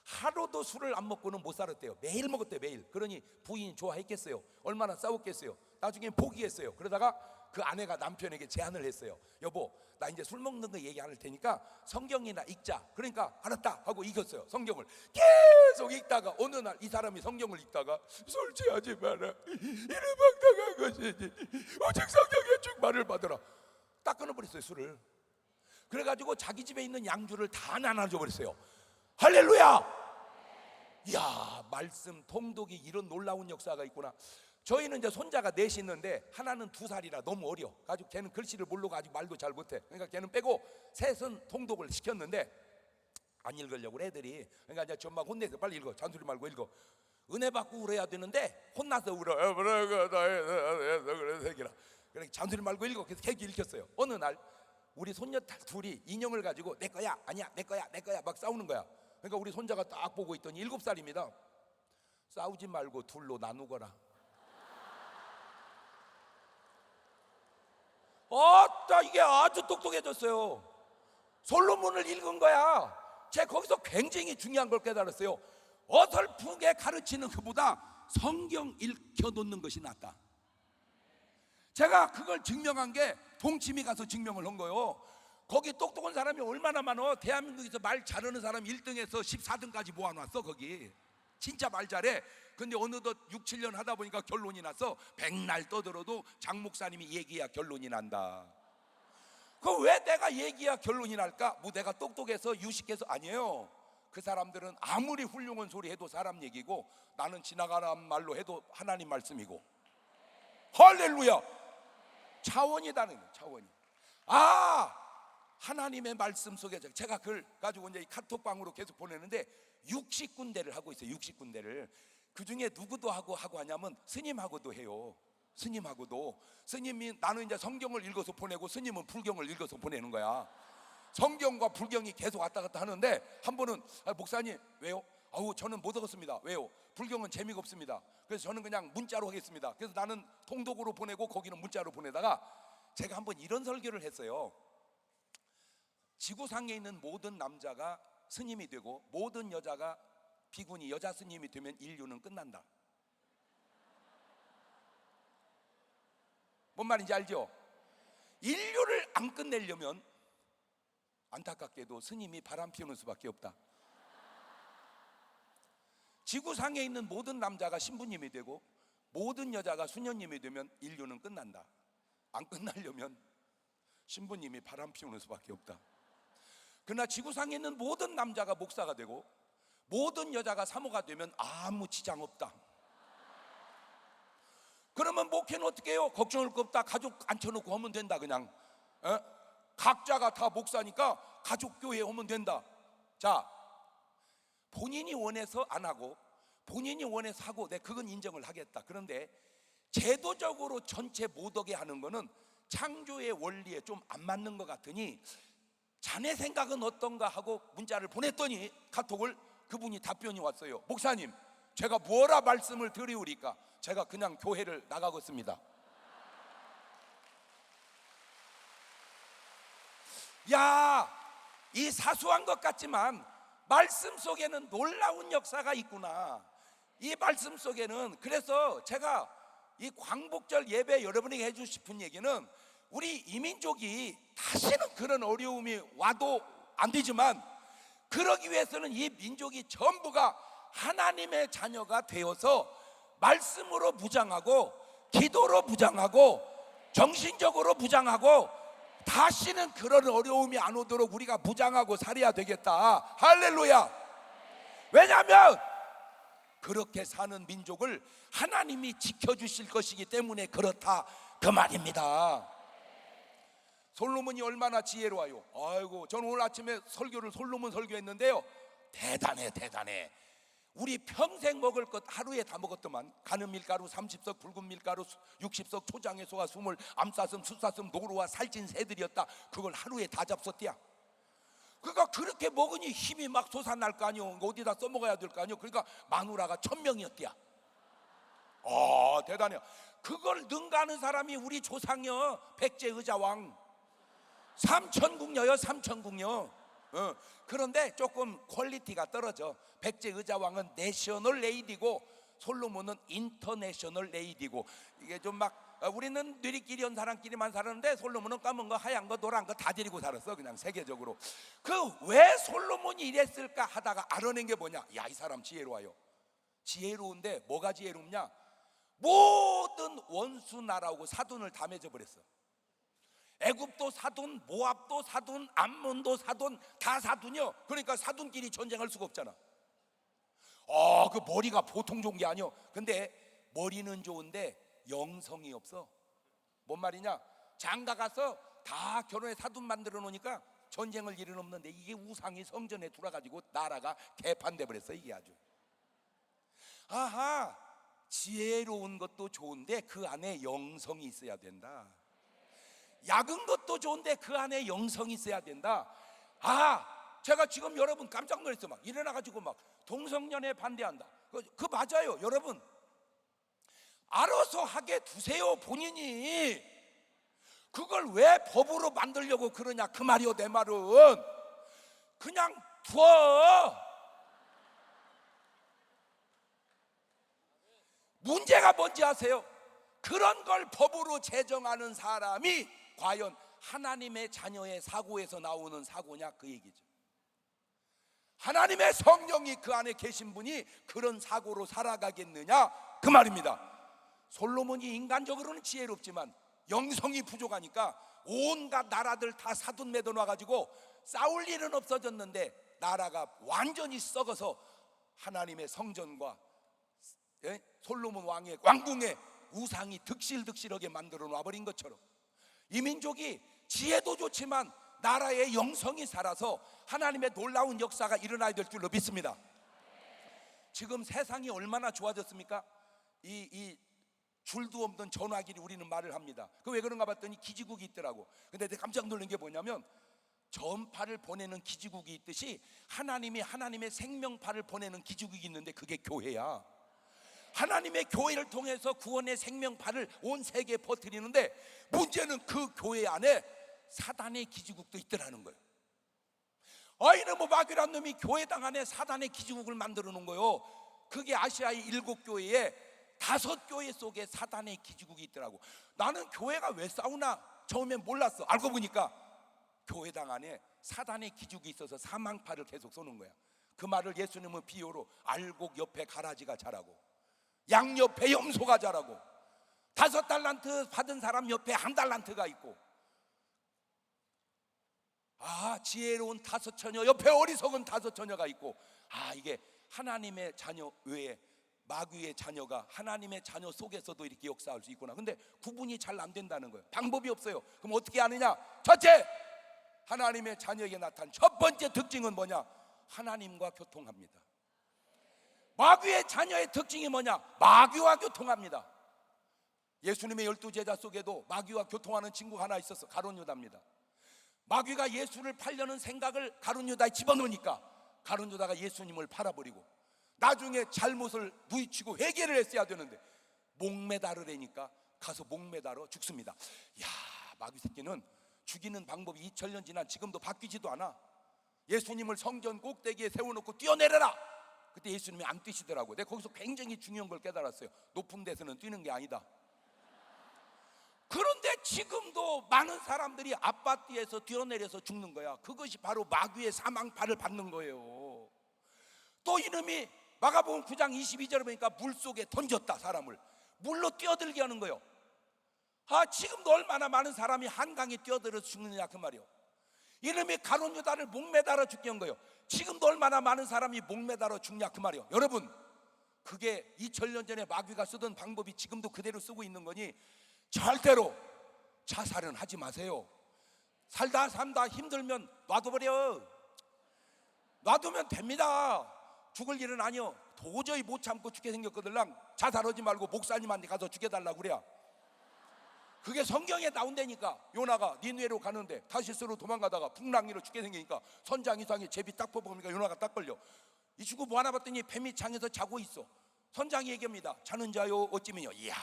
하루도 술을 안 먹고는 못 살았대요. 매일 먹었대요. 매일. 그러니 부인이 좋아했겠어요. 얼마나 싸웠겠어요. 나중에 포기했어요. 그러다가 그 아내가 남편에게 제안을 했어요. 여보, 나 이제 술 먹는 거 얘기 안 할 테니까 성경이나 읽자. 그러니까 알았다 하고 읽었어요. 성경을 계속 읽다가 어느 날 이 사람이 성경을 읽다가 술 취하지 마라, 이르방당한 것이지 오직 성경에 쭉 말을 받으라. 딱 끊어버렸어요. 술을. 그래가지고 자기 집에 있는 양주를 다 나눠줘 버렸어요. 할렐루야. 이야, 말씀 통독이 이런 놀라운 역사가 있구나. 저희는 이제 손자가 넷이 있는데 하나는 2살이라 너무 어려 가지고 걔는 글씨를 모르고 아직 말도 잘 못해. 그러니까 걔는 빼고 셋은 통독을 시켰는데 안 읽으려고 애들이. 그러니까 이제 전막 혼내서 빨리 읽어. 잔소리 말고 읽어. 은혜 받고 울어야 되는데 혼나서 울어. 그래 새끼라. 그러니까 잔소리 말고 읽어. 그래서 걔기 읽혔어요. 어느 날 우리 손녀 둘이 인형을 가지고 내 거야 아니야 내 거야 내 거야 막 싸우는 거야. 그러니까 우리 손자가 딱 보고 있더니 7살입니다. 싸우지 말고 둘로 나누거라. 이게 아주 똑똑해졌어요. 솔로몬을 읽은 거야. 제가 거기서 굉장히 중요한 걸 깨달았어요. 어설프게 가르치는 것보다 성경 읽혀놓는 것이 낫다. 제가 그걸 증명한 게 동치미 가서 증명을 한 거예요. 거기 똑똑한 사람이 얼마나 많어. 대한민국에서 말 잘하는 사람 1등에서 14등까지 모아놨어. 거기 진짜 말 잘해. 근데 어느덧 6, 7년 하다 보니까 결론이 나서 백날 떠들어도 장 목사님이 얘기해야 결론이 난다. 그 왜 내가 얘기해야 결론이 날까? 뭐 내가 똑똑해서 유식해서? 아니에요. 그 사람들은 아무리 훌륭한 소리 해도 사람 얘기고, 나는 지나가는 말로 해도 하나님 말씀이고. 할렐루야. 차원이 다른 거예요. 차원이. 하나님의 말씀 속에 제가 그걸 가지고 이제 카톡방으로 계속 보내는데 60군데를 하고 있어요. 60군데를. 그 중에 누구도 하고 하냐면 스님하고도 해요. 스님하고도. 스님이 나는 이제 성경을 읽어서 보내고, 스님은 불경을 읽어서 보내는 거야. 성경과 불경이 계속 왔다 갔다 하는데, 한 번은 목사님 왜요? 저는 못 얻었습니다. 왜요? 불경은 재미가 없습니다. 그래서 저는 그냥 문자로 하겠습니다. 그래서 나는 통독으로 보내고 거기는 문자로 보내다가, 제가 한번 이런 설교를 했어요. 지구상에 있는 모든 남자가 스님이 되고 모든 여자가 비구니 여자 스님이 되면 인류는 끝난다. 뭔 말인지 알죠? 인류를 안 끝내려면 안타깝게도 스님이 바람 피우는 수밖에 없다. 지구상에 있는 모든 남자가 신부님이 되고 모든 여자가 수녀님이 되면 인류는 끝난다. 안 끝나려면 신부님이 바람 피우는 수밖에 없다. 그러나 지구상에 있는 모든 남자가 목사가 되고 모든 여자가 사모가 되면 아무 지장 없다. 그러면 목회는 어떻게 해요? 걱정할 거 없다. 가족 앉혀놓고 하면 된다. 그냥 각자가 다 목사니까 가족교회 오면 된다. 자, 본인이 원해서 안 하고 본인이 원해서 하고, 내 그건 인정을 하겠다. 그런데 제도적으로 전체 못 오게 하는 거는 창조의 원리에 좀 안 맞는 것 같으니 자네 생각은 어떤가 하고 문자를 보냈더니, 카톡을, 그분이 답변이 왔어요. 목사님, 제가 뭐라 말씀을 드리우리까? 제가 그냥 교회를 나가겠습니다. 야, 이 사소한 것 같지만 말씀 속에는 놀라운 역사가 있구나. 이 말씀 속에는. 그래서 제가 이 광복절 예배 여러분에게 해주고 싶은 얘기는, 우리 이민족이 다시는 그런 어려움이 와도 안 되지만, 그러기 위해서는 이 민족이 전부가 하나님의 자녀가 되어서 말씀으로 무장하고 기도로 무장하고 정신적으로 무장하고, 다시는 그런 어려움이 안 오도록 우리가 무장하고 살아야 되겠다. 할렐루야. 왜냐하면 그렇게 사는 민족을 하나님이 지켜주실 것이기 때문에 그렇다, 그 말입니다. 솔로몬이 얼마나 지혜로워요. 아이고, 저는 오늘 아침에 설교를 솔로몬 설교했는데요, 대단해. 우리 평생 먹을 것 하루에 다 먹었더만. 가는 밀가루 30석, 붉은 밀가루 60석, 초장에 소가 20, 암사슴, 숫사슴, 노루와 살찐 새들이었다. 그걸 하루에 다 잡섰대야. 그러니까 그렇게 먹으니 힘이 막 솟아날 거 아니오. 어디다 써먹어야 될 거 아니오. 그러니까 마누라가 1000명이었대야. 대단해요. 그걸 능가하는 사람이 우리 조상이요, 백제 의자왕. 삼천궁녀요, 삼천궁녀. 그런데 조금 퀄리티가 떨어져. 백제 의자왕은 내셔널 레이디고 솔로몬은 인터내셔널 레이디고, 이게 좀 막, 우리는 뇌리끼리 온 사람끼리만 살았는데 솔로몬은 까만 거, 하얀 거, 노란 거 다 데리고 살았어. 그냥 세계적으로. 그 왜 솔로몬이 이랬을까 하다가 알아낸 게 뭐냐? 야, 이 사람 지혜로워요. 지혜로운데 뭐가 지혜롭냐? 모든 원수 나라하고 사돈을 다 맺어버렸어. 애굽도 사돈, 모압도 사돈, 암몬도 사돈, 다 사돈이요. 그러니까 사돈끼리 전쟁할 수가 없잖아. 그 머리가 보통 좋은 게 아니요. 근데 머리는 좋은데 영성이 없어. 뭔 말이냐? 장가 가서 다 결혼해 사돈 만들어 놓으니까 전쟁을 일은 없는데, 이게 우상이 성전에 들어가지고 나라가 개판돼 버렸어. 이게 아주. 지혜로운 것도 좋은데 그 안에 영성이 있어야 된다. 약은 것도 좋은데 그 안에 영성이 있어야 된다. 제가 지금 여러분 깜짝 놀랐어. 막 일어나가지고 막 동성연애 반대한다. 그 맞아요. 여러분, 알아서 하게 두세요. 본인이. 그걸 왜 법으로 만들려고 그러냐, 그 말이요. 내 말은 그냥 두어. 문제가 뭔지 아세요? 그런 걸 법으로 제정하는 사람이 과연 하나님의 자녀의 사고에서 나오는 사고냐, 그 얘기죠. 하나님의 성령이 그 안에 계신 분이 그런 사고로 살아가겠느냐, 그 말입니다. 솔로몬이 인간적으로는 지혜롭지만 영성이 부족하니까 온갖 나라들 다 사돈 매도 놔가지고 싸울 일은 없어졌는데 나라가 완전히 썩어서 하나님의 성전과 솔로몬 왕의 왕궁에 우상이 득실득실하게 만들어 놔버린 것처럼 이 민족이 지혜도 좋지만 나라의 영성이 살아서 하나님의 놀라운 역사가 일어나야 될 줄로 믿습니다. 지금 세상이 얼마나 좋아졌습니까? 이 줄도 없는 전화기를 우리는 말을 합니다. 그 왜 그런가 봤더니 기지국이 있더라고. 근데 내가 깜짝 놀란 게 뭐냐면 전파를 보내는 기지국이 있듯이 하나님이 하나님의 생명파를 보내는 기지국이 있는데 그게 교회야. 하나님의 교회를 통해서 구원의 생명파를 온 세계에 퍼뜨리는데 문제는 그 교회 안에 사단의 기지국도 있더라는 거예요. 아이는 뭐 마귀란 놈이 교회당 안에 사단의 기지국을 만들어 놓은 거예요. 그게 아시아의 7교회에 5교회 속에 사단의 기지국이 있더라고. 나는 교회가 왜 싸우나 처음엔 몰랐어. 알고 보니까 교회당 안에 사단의 기죽이 있어서 사망파를 계속 쏘는 거야. 그 말을 예수님은 비유로 알곡 옆에 가라지가 자라고 양 옆에 염소가 자라고 5달란트 받은 사람 옆에 1달란트가 있고 지혜로운 5처녀 옆에 어리석은 5처녀가 있고 이게 하나님의 자녀 외에 마귀의 자녀가 하나님의 자녀 속에서도 이렇게 역사할 수 있구나. 근데 구분이 잘 안 된다는 거예요. 방법이 없어요. 그럼 어떻게 아느냐? 첫째, 하나님의 자녀에게 나타난 첫 번째 특징은 뭐냐? 하나님과 교통합니다. 마귀의 자녀의 특징이 뭐냐? 마귀와 교통합니다. 예수님의 12제자 속에도 마귀와 교통하는 친구가 하나 있었어. 가룟 유다입니다. 마귀가 예수를 팔려는 생각을 가룟 유다에 집어넣으니까 가룟 유다가 예수님을 팔아버리고 나중에 잘못을 누이치고 회개를 했어야 되는데 목매다르라니까 가서 목매다러 죽습니다. 마귀 새끼는 죽이는 방법이 2000년 지난 지금도 바뀌지도 않아. 예수님을 성전 꼭대기에 세워놓고 뛰어내려라. 그때 예수님이 안 뛰시더라고요. 내가 거기서 굉장히 중요한 걸 깨달았어요. 높은 데서는 뛰는 게 아니다. 그런데 지금도 많은 사람들이 아파트에서 뛰어내려서 죽는 거야. 그것이 바로 마귀의 사망파를 받는 거예요. 또 이놈이 마가복음 9장 22절에 보니까 물속에 던졌다. 사람을 물로 뛰어들게 하는 거예요. 지금도 얼마나 많은 사람이 한강에 뛰어들어서 죽느냐 그 말이요. 이놈이 가룟 유다를 목매달아 죽게 한 거예요. 지금도 얼마나 많은 사람이 목매달아 죽냐 그 말이요. 여러분, 그게 2000년 전에 마귀가 쓰던 방법이 지금도 그대로 쓰고 있는 거니 절대로 자살은 하지 마세요. 살다 힘들면 놔둬버려. 놔두면 됩니다. 죽을 일은 아니요. 도저히 못 참고 죽게 생겼거들랑 자살하지 말고 목사님한테 가서 죽여달라고 그래야. 그게 성경에 나온다니까. 요나가 니느웨로 가는데 다시스로 도망가다가 풍랑이로 죽게 생기니까 선장 이상에 제비 딱 뽑으니까 요나가 딱 걸려. 이 친구 뭐 하나 봤더니 뱀이 창에서 자고 있어. 선장이 얘기합니다. 자는 자요 어찌면요. 이야,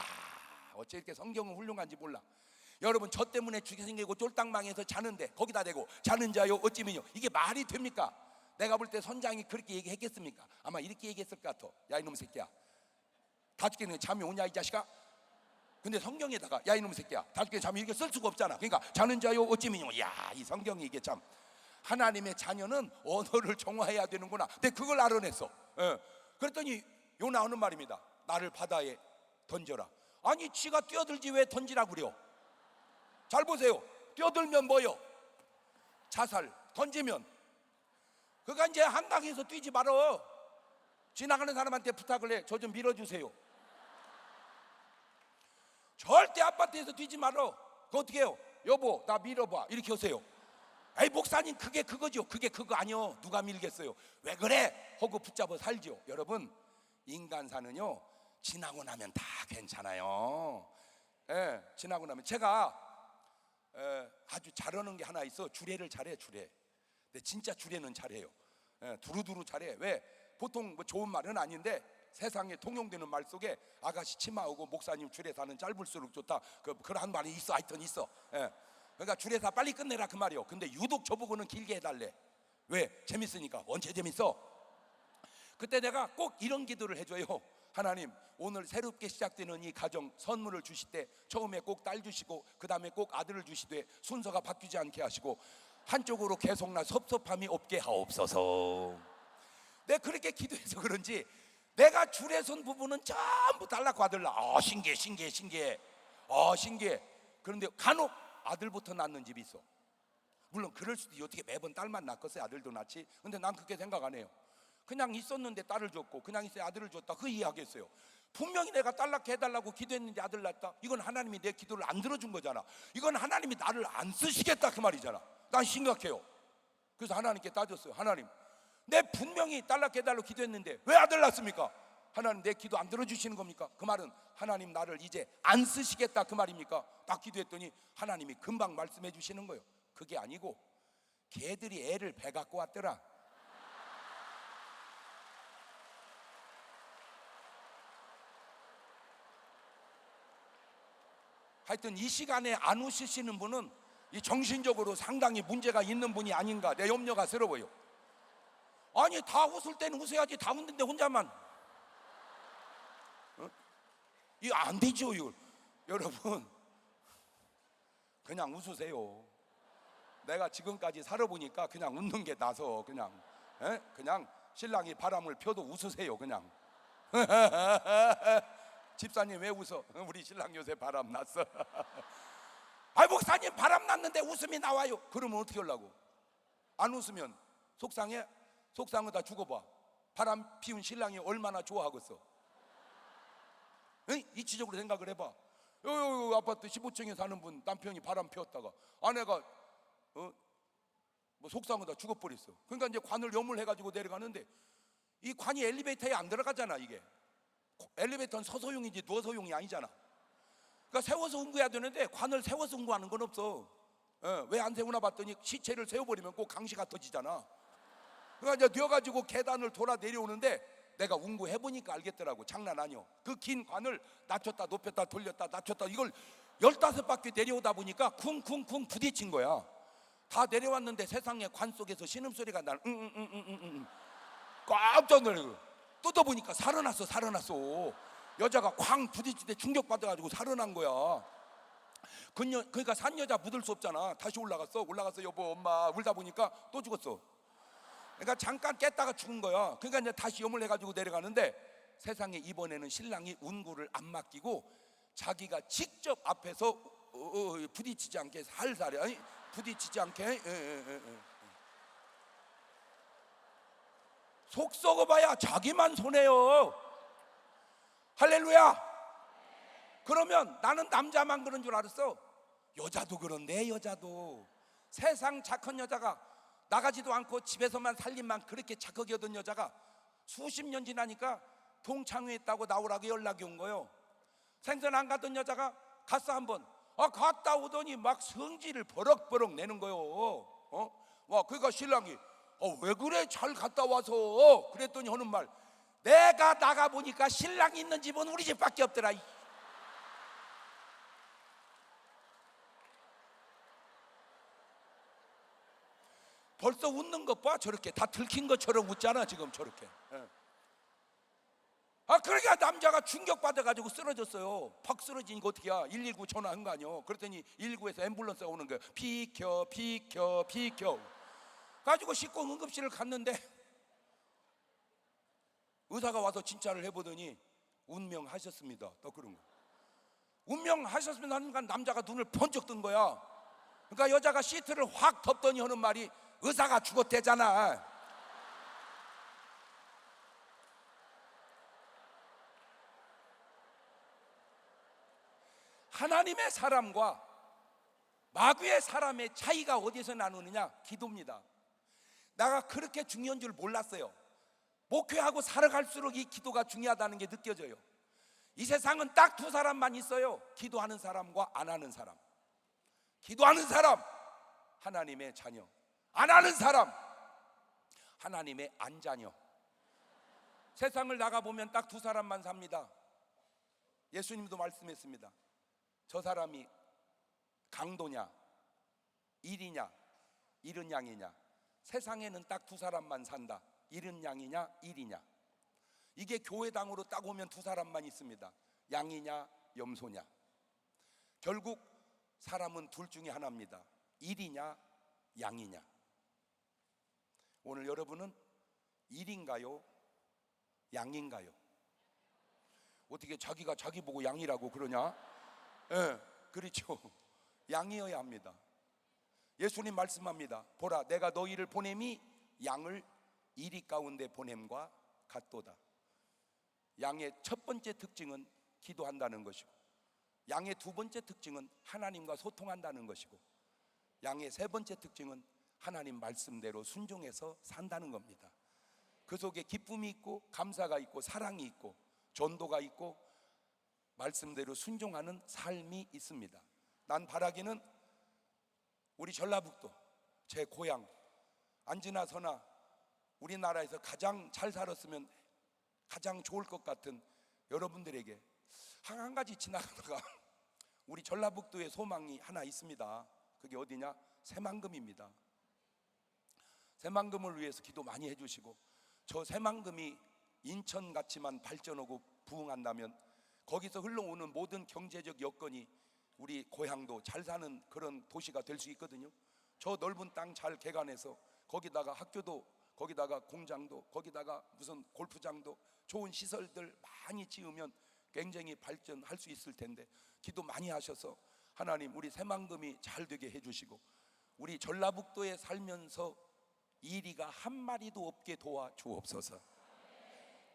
어째 이렇게 성경은 훌륭한지 몰라. 여러분, 저 때문에 죽게 생기고 쫄딱망해서 자는데 거기다 대고 자는 자요 어찌면요. 이게 말이 됩니까? 내가 볼 때 선장이 그렇게 얘기했겠습니까? 아마 이렇게 얘기했을 것 같아. 야 이놈 새끼야, 다 죽겠네 잠이 오냐 이 자식아? 근데 성경에다가 야 이놈 새끼야, 다 죽겠네 잠이 이렇게 쓸 수가 없잖아. 그러니까 자는 자요 어찌면요. 야, 이 성경이 이게 참 하나님의 자녀는 언어를 정화해야 되는구나. 근데 그걸 알아냈어. 그랬더니 요나 하는 말입니다. 나를 바다에 던져라. 아니 지가 뛰어들지 왜 던지라고 그래요? 잘 보세요. 뛰어들면 뭐요? 자살. 던지면 그러니까 이제 한강에서 뛰지 말어. 지나가는 사람한테 부탁을 해. 저 좀 밀어주세요. 절대 아파트에서 뛰지 말어. 그거 어떻게 해요? 여보 나 밀어봐 이렇게 하세요. 에이 목사님 그게 그거죠. 그게 그거 아니요. 누가 밀겠어요. 왜 그래? 하고 붙잡아 살죠. 여러분, 인간사는요 지나고 나면 다 괜찮아요. 지나고 나면. 제가 아주 잘하는 게 하나 있어. 주례를 잘해. 주례. 근데 진짜 주례는 잘해요. 두루두루 잘해. 왜? 보통 뭐 좋은 말은 아닌데 세상에 통용되는 말 속에 아가씨 치마하고 목사님 주례사는 짧을수록 좋다. 그런 말이 있어. 하여튼 있어. 그러니까 주례사 빨리 끝내라 그 말이요. 근데 유독 저보고는 길게 해달래. 왜? 재밌으니까. 언제 재밌어? 그때 내가 꼭 이런 기도를 해줘요. 하나님, 오늘 새롭게 시작되는 이 가정 선물을 주실 때 처음에 꼭 딸 주시고 그 다음에 꼭 아들을 주시되 순서가 바뀌지 않게 하시고 한쪽으로 계속 나 섭섭함이 없게 하옵소서. 내가 그렇게 기도해서 그런지 내가 줄에 선 부부는 전부 딸낳고 아들 낳아. 신기해 신기해 신기해. 신기해. 그런데 간혹 아들부터 낳는 집이 있어. 물론 그럴 수도 어떻게 매번 딸만 낳겠어요? 아들도 낳지. 근데 난 그렇게 생각 안 해요. 그냥 있었는데 딸을 줬고 그냥 있어야 아들을 줬다, 그 이해하겠어요. 분명히 내가 딸 낳게 해달라고 기도했는데 아들 낳았다. 이건 하나님이 내 기도를 안 들어준 거잖아. 이건 하나님이 나를 안 쓰시겠다 그 말이잖아. 난 심각해요. 그래서 하나님께 따졌어요. 하나님, 내 분명히 딸 낳게 해달라고 기도했는데 왜 아들 낳습니까? 하나님, 내 기도 안 들어주시는 겁니까? 그 말은 하나님 나를 이제 안 쓰시겠다 그 말입니까? 딱 기도했더니 하나님이 금방 말씀해 주시는 거예요. 그게 아니고 걔들이 애를 배 갖고 왔더라. 하여튼 이 시간에 안 웃으시는 분은 이 정신적으로 상당히 문제가 있는 분이 아닌가, 내 염려가 스러워요. 아니, 다 웃을 때는 웃어야지. 다 웃는데 혼자만. 이거 안 되죠. 이거. 여러분, 그냥 웃으세요. 내가 지금까지 살아보니까 그냥 웃는 게 나서 그냥 신랑이 바람을 펴도 웃으세요. 그냥. 집사님 왜 웃어? 우리 신랑 요새 바람 났어. 아, 목사님 바람 났는데 웃음이 나와요. 그러면 어떻게 하려고? 안 웃으면 속상해? 속상하다 죽어봐. 바람 피운 신랑이 얼마나 좋아하겠어? 이치적으로 생각을 해봐. 요 아파트 15층에 사는 분 남편이 바람 피웠다가 아내가 뭐 속상하다 죽어버렸어. 그러니까 이제 관을 염을해가지고 내려가는데 이 관이 엘리베이터에 안 들어가잖아. 이게 엘리베이터는 서서용이지 누워서용이 아니잖아. 그러니까 세워서 운구해야 되는데 관을 세워서 운구하는 건 없어. 왜 안 세우나 봤더니 시체를 세워버리면 꼭 강시가 터지잖아. 그러니까 이제 뛰어가지고 계단을 돌아 내려오는데 내가 운구해보니까 알겠더라고. 장난 아니요. 그 긴 관을 낮췄다 높였다 돌렸다 낮췄다 이걸 15바퀴 내려오다 보니까 쿵쿵쿵 부딪힌 거야. 다 내려왔는데 세상에 관 속에서 신음소리가 나는 깜짝 놀래고 뜯어보니까 살아났어. 여자가 쾅 부딪힐 때 충격받아가지고 살아난 거야. 그러니까 산 여자 묻을 수 없잖아. 다시 올라갔어. 여보 엄마 울다 보니까 또 죽었어. 그러니까 잠깐 깼다가 죽은 거야. 그러니까 이제 다시 염을 해가지고 내려가는데 세상에 이번에는 신랑이 운구를 안 맡기고 자기가 직접 앞에서 부딪히지 않게 살살해. 아니 부딪히지 않게 속 썩어봐야 자기만 손해요. 할렐루야. 그러면 나는 남자만 그런 줄 알았어. 여자도 그런데 여자도 세상 착한 여자가 나가지도 않고 집에서만 살림만 그렇게 착하게 하던 여자가 수십 년 지나니까 동창회 있다고 나오라고 연락이 온 거예요. 생선 안 가던 여자가 갔어 한번. 갔다 오더니 막 성질을 버럭버럭 내는 거예요. 그러니까 신랑이 왜 그래 잘 갔다 와서 그랬더니 하는 말, 내가 나가보니까 신랑이 있는 집은 우리 집밖에 없더라. 벌써 웃는 것 봐. 저렇게 다 들킨 것처럼 웃잖아 지금 저렇게. 그러니까 남자가 충격받아가지고 쓰러졌어요. 팍 쓰러지니까 어떻게야? 119 전화한 거 아니요. 그랬더니 119에서 앰뷸런스가 오는 거예요. 비켜 가지고 싣고 응급실을 갔는데 의사가 와서 진찰을 해보더니 운명하셨습니다. 또 그런 거. 운명하셨습니다 하니까 남자가 눈을 번쩍 뜬 거야. 그러니까 여자가 시트를 확 덮더니 하는 말이, 의사가 죽었대잖아. 하나님의 사람과 마귀의 사람의 차이가 어디서 나누느냐? 기도입니다. 내가 그렇게 중요한 줄 몰랐어요. 목회하고 살아갈수록 이 기도가 중요하다는 게 느껴져요. 이 세상은 딱 두 사람만 있어요. 기도하는 사람과 안 하는 사람. 기도하는 사람, 하나님의 자녀. 안 하는 사람, 하나님의 안 자녀. 세상을 나가보면 딱 두 사람만 삽니다. 예수님도 말씀했습니다. 저 사람이 강도냐, 일이냐, 이른 양이냐. 세상에는 딱 두 사람만 산다. 일은 양이냐 일이냐. 이게 교회당으로 딱 오면 두 사람만 있습니다. 양이냐 염소냐. 결국 사람은 둘 중에 하나입니다. 일이냐 양이냐. 오늘 여러분은 일인가요 양인가요? 어떻게 자기가 자기 보고 양이라고 그러냐? 예, 그렇죠. 양이어야 합니다. 예수님 말씀합니다. 보라, 내가 너희를 보냄이 양을 이리 가운데 보냄과 같도다. 양의 첫 번째 특징은 기도한다는 것이고, 양의 두 번째 특징은 하나님과 소통한다는 것이고, 양의 세 번째 특징은 하나님 말씀대로 순종해서 산다는 겁니다. 그 속에 기쁨이 있고 감사가 있고 사랑이 있고 전도가 있고 말씀대로 순종하는 삶이 있습니다. 난 바라기는 우리 전라북도 제 고향 안지나 서나 우리나라에서 가장 잘 살았으면 가장 좋을 것 같은 여러분들에게 한 가지 지나가다가 우리 전라북도에 소망이 하나 있습니다. 그게 어디냐? 새만금입니다. 새만금을 위해서 기도 많이 해주시고, 저 새만금이 인천같이만 발전하고 부흥한다면 거기서 흘러오는 모든 경제적 여건이 우리 고향도 잘 사는 그런 도시가 될 수 있거든요. 저 넓은 땅 잘 개간해서 거기다가 학교도, 거기다가 공장도, 거기다가 무슨 골프장도, 좋은 시설들 많이 지으면 굉장히 발전할 수 있을 텐데, 기도 많이 하셔서 하나님 우리 새만금이 잘 되게 해주시고, 우리 전라북도에 살면서 이리가 한 마리도 없게 도와주옵소서.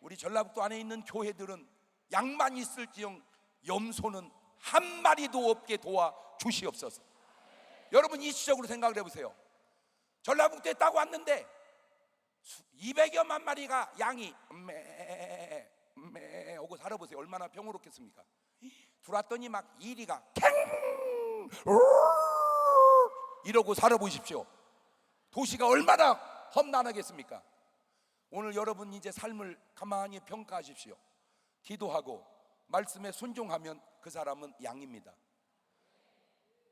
우리 전라북도 안에 있는 교회들은 양만 있을지언 염소는 한 마리도 없게 도와주시옵소서. 여러분 이시적으로 생각을 해보세요. 전라북도에 딱 왔는데 200여만 마리가 양이 매 오고 살아보세요. 얼마나 평화롭겠습니까? 들어왔더니 막 이리가 캥 이러고 살아보십시오. 도시가 얼마나 험난하겠습니까? 오늘 여러분 이제 삶을 가만히 평가하십시오. 기도하고 말씀에 순종하면 그 사람은 양입니다.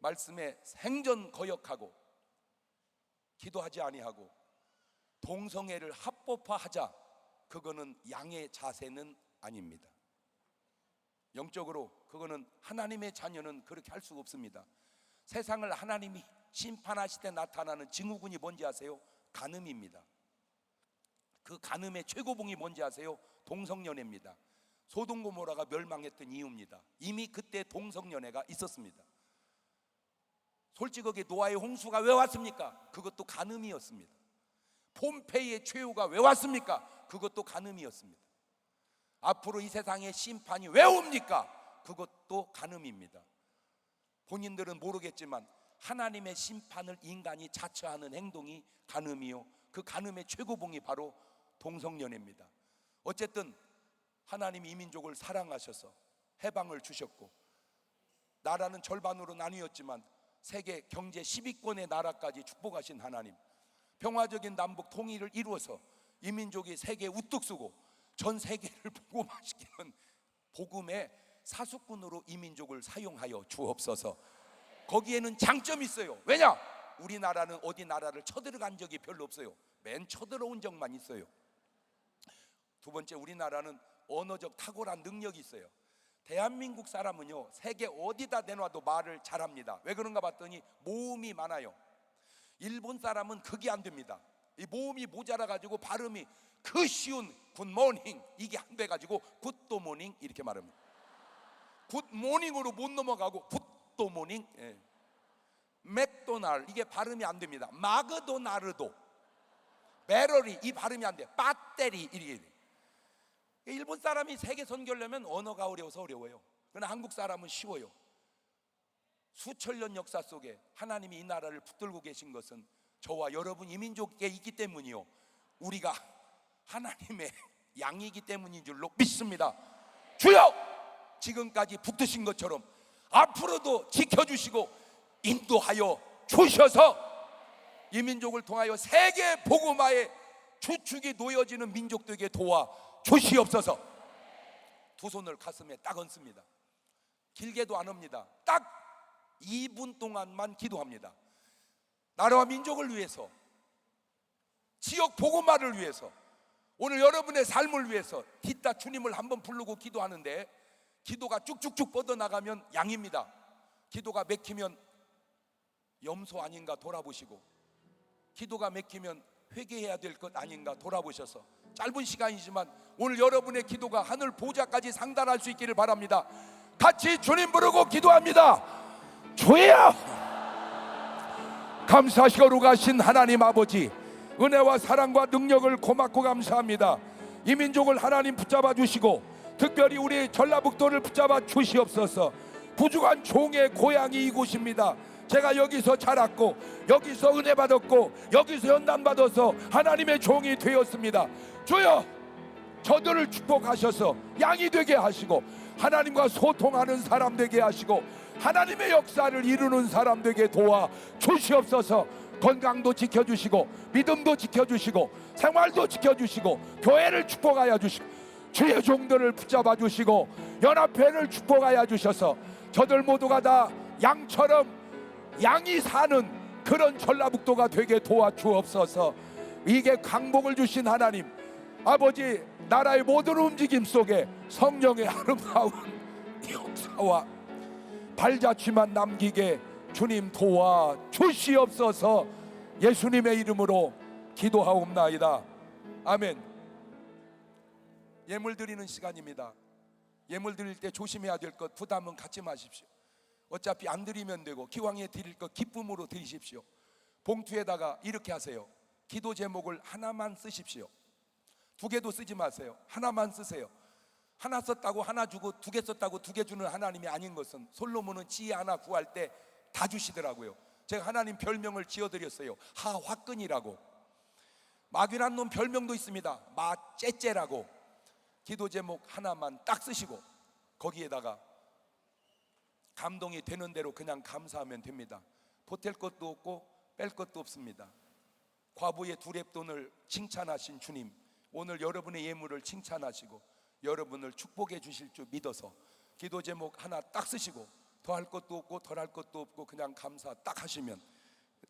말씀에 생전거역하고 기도하지 아니하고 동성애를 합법화하자, 그거는 양의 자세는 아닙니다. 영적으로 그거는 하나님의 자녀는 그렇게 할 수가 없습니다. 세상을 하나님이 심판하실 때 나타나는 증후군이 뭔지 아세요? 간음입니다. 그 간음의 최고봉이 뭔지 아세요? 동성연애입니다. 소돔고모라가 멸망했던 이유입니다. 이미 그때 동성연애가 있었습니다. 솔직하게 노아의 홍수가 왜 왔습니까? 그것도 간음이었습니다. 폼페이의 최후가 왜 왔습니까? 그것도 간음이었습니다. 앞으로 이 세상에 심판이 왜 옵니까? 그것도 간음입니다. 본인들은 모르겠지만 하나님의 심판을 인간이 자처하는 행동이 간음이요, 그 간음의 최고봉이 바로 동성연애입니다. 어쨌든 하나님이 이 민족을 사랑하셔서 해방을 주셨고, 나라는 절반으로 나뉘었지만 세계 경제 10위권의 나라까지 축복하신 하나님, 평화적인 남북 통일을 이루어서 이 민족이 세계에 우뚝 서고 전 세계를 복음화시키는 복음의 사수꾼으로 이 민족을 사용하여 주옵소서. 거기에는 장점이 있어요. 왜냐? 우리나라는 어디 나라를 쳐들어간 적이 별로 없어요. 맨 쳐들어온 적만 있어요. 두 번째, 우리나라는 언어적 탁월한 능력이 있어요. 대한민국 사람은요, 세계 어디다 내놔도 말을 잘합니다. 왜 그런가 봤더니 모음이 많아요. 일본 사람은 그게 안 됩니다. 이 모음이 모자라 가지고 발음이 그 쉬운 굿모닝 이게 안 돼 가지고 굿도모닝 이렇게 말합니다. 굿모닝으로 못 넘어가고 굿도모닝. 맥도날 이게 발음이 안 됩니다. 마그도나르도, 베러리 이 발음이 안 돼. 배터리 이렇게 돼. 일본 사람이 세계 선교하려면 언어가 어려워서 어려워요. 그러나 한국 사람은 쉬워요. 수천 년 역사 속에 하나님이 이 나라를 붙들고 계신 것은 저와 여러분 이 민족에 있기 때문이요, 우리가 하나님의 양이기 때문인 줄로 믿습니다. 주여, 지금까지 붙드신 것처럼 앞으로도 지켜주시고 인도하여 주셔서 이 민족을 통하여 세계 복음화의 주축이 놓여지는 민족 되게 도와 주시옵소서. 두 손을 가슴에 딱 얹습니다. 길게도 안 합니다. 딱 2분 동안만 기도합니다. 나라와 민족을 위해서 지역 복음화를 위해서, 오늘 여러분의 삶을 위해서 기타 주님을 한번 부르고 기도하는데, 기도가 쭉쭉쭉 뻗어나가면 양입니다. 기도가 맥히면 염소 아닌가 돌아보시고, 기도가 맥히면 회개해야 될 것 아닌가 돌아보셔서, 짧은 시간이지만 오늘 여러분의 기도가 하늘 보좌까지 상달할 수 있기를 바랍니다. 같이 주님 부르고 기도합니다. 주여, 감사시고 가신 하나님 아버지, 은혜와 사랑과 능력을 고맙고 감사합니다. 이 민족을 하나님 붙잡아 주시고, 특별히 우리 전라북도를 붙잡아 주시옵소서. 부족한 종의 고향이 이곳입니다. 제가 여기서 자랐고, 여기서 은혜 받았고, 여기서 연단 받아서 하나님의 종이 되었습니다. 주여, 저들을 축복하셔서 양이 되게 하시고, 하나님과 소통하는 사람 되게 하시고, 하나님의 역사를 이루는 사람 되게 도와 주시옵소서. 건강도 지켜주시고, 믿음도 지켜주시고, 생활도 지켜주시고, 교회를 축복하여 주시고, 주의 종들을 붙잡아 주시고, 연합회를 축복하여 주셔서 저들 모두가 다 양처럼 양이 사는 그런 전라북도가 되게 도와주옵소서. 이게 강복을 주신 하나님 아버지, 나라의 모든 움직임 속에 성령의 아름다운 역사와 발자취만 남기게 주님 도와 주시옵소서. 예수님의 이름으로 기도하옵나이다. 아멘. 예물 드리는 시간입니다. 예물 드릴 때 조심해야 될 것, 부담은 갖지 마십시오. 어차피 안 드리면 되고, 기왕에 드릴 것 기쁨으로 드리십시오. 봉투에다가 이렇게 하세요. 기도 제목을 하나만 쓰십시오. 두 개도 쓰지 마세요. 하나만 쓰세요. 하나 썼다고 하나 주고, 두 개 썼다고 두 개 주는 하나님이 아닌 것은, 솔로몬은 지혜 하나 구할 때 다 주시더라고요. 제가 하나님 별명을 지어드렸어요. 하화끈이라고. 마귀란 놈 별명도 있습니다. 마째째라고. 기도 제목 하나만 딱 쓰시고, 거기에다가 감동이 되는 대로 그냥 감사하면 됩니다. 보탤 것도 없고 뺄 것도 없습니다. 과부의 두렙돈을 칭찬하신 주님, 오늘 여러분의 예물을 칭찬하시고 여러분을 축복해 주실 줄 믿어서 기도 제목 하나 딱 쓰시고, 더 할 것도 없고 덜 할 것도 없고 그냥 감사 딱 하시면,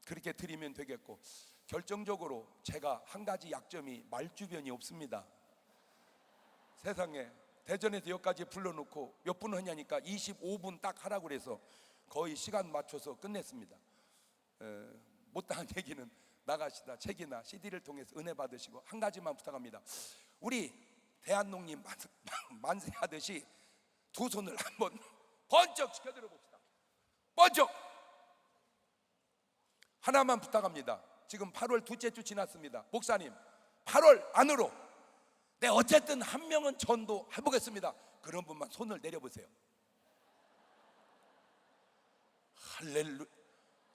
그렇게 드리면 되겠고, 결정적으로 제가 한 가지 약점이 말주변이 없습니다. 세상에 대전에서 여기까지 불러놓고 몇 분 하냐니까 25분 딱 하라고 그래서 거의 시간 맞춰서 끝냈습니다. 못다한 얘기는 나가시다 책이나 CD를 통해서 은혜 받으시고, 한 가지만 부탁합니다. 우리 대한농님 만세하듯이 두 손을 한번 번쩍 시켜드려 봅시다. 번쩍! 하나만 부탁합니다. 지금 8월 둘째 주 지났습니다. 목사님, 8월 안으로 네, 어쨌든 한 명은 전도 해보겠습니다. 그런 분만 손을 내려보세요.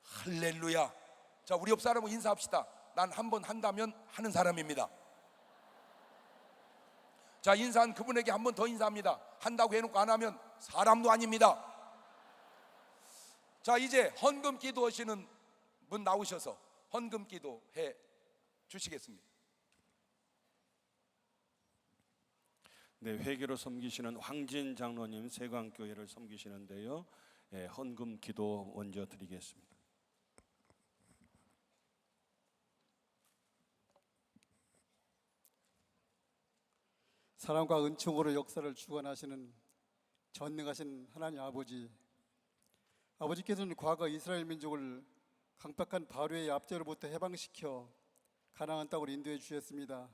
할렐루야. 자, 우리 옆 사람은 인사합시다. 난 한 번 한다면 하는 사람입니다. 자, 인사한 그분에게 한 번 더 인사합니다. 한다고 해놓고 안 하면 사람도 아닙니다. 자, 이제 헌금 기도하시는 분 나오셔서 헌금 기도 해 주시겠습니다. 네, 회계로 섬기시는 황진 장로님, 세광교회를 섬기시는데요. 헌금 기도 먼저 드리겠습니다. 사랑과 은총으로 역사를 주관하시는 전능하신 하나님 아버지, 아버지께서는 과거 이스라엘 민족을 강팍한 바로의 압제로부터 해방시켜 가나안 땅으로 인도해 주셨습니다.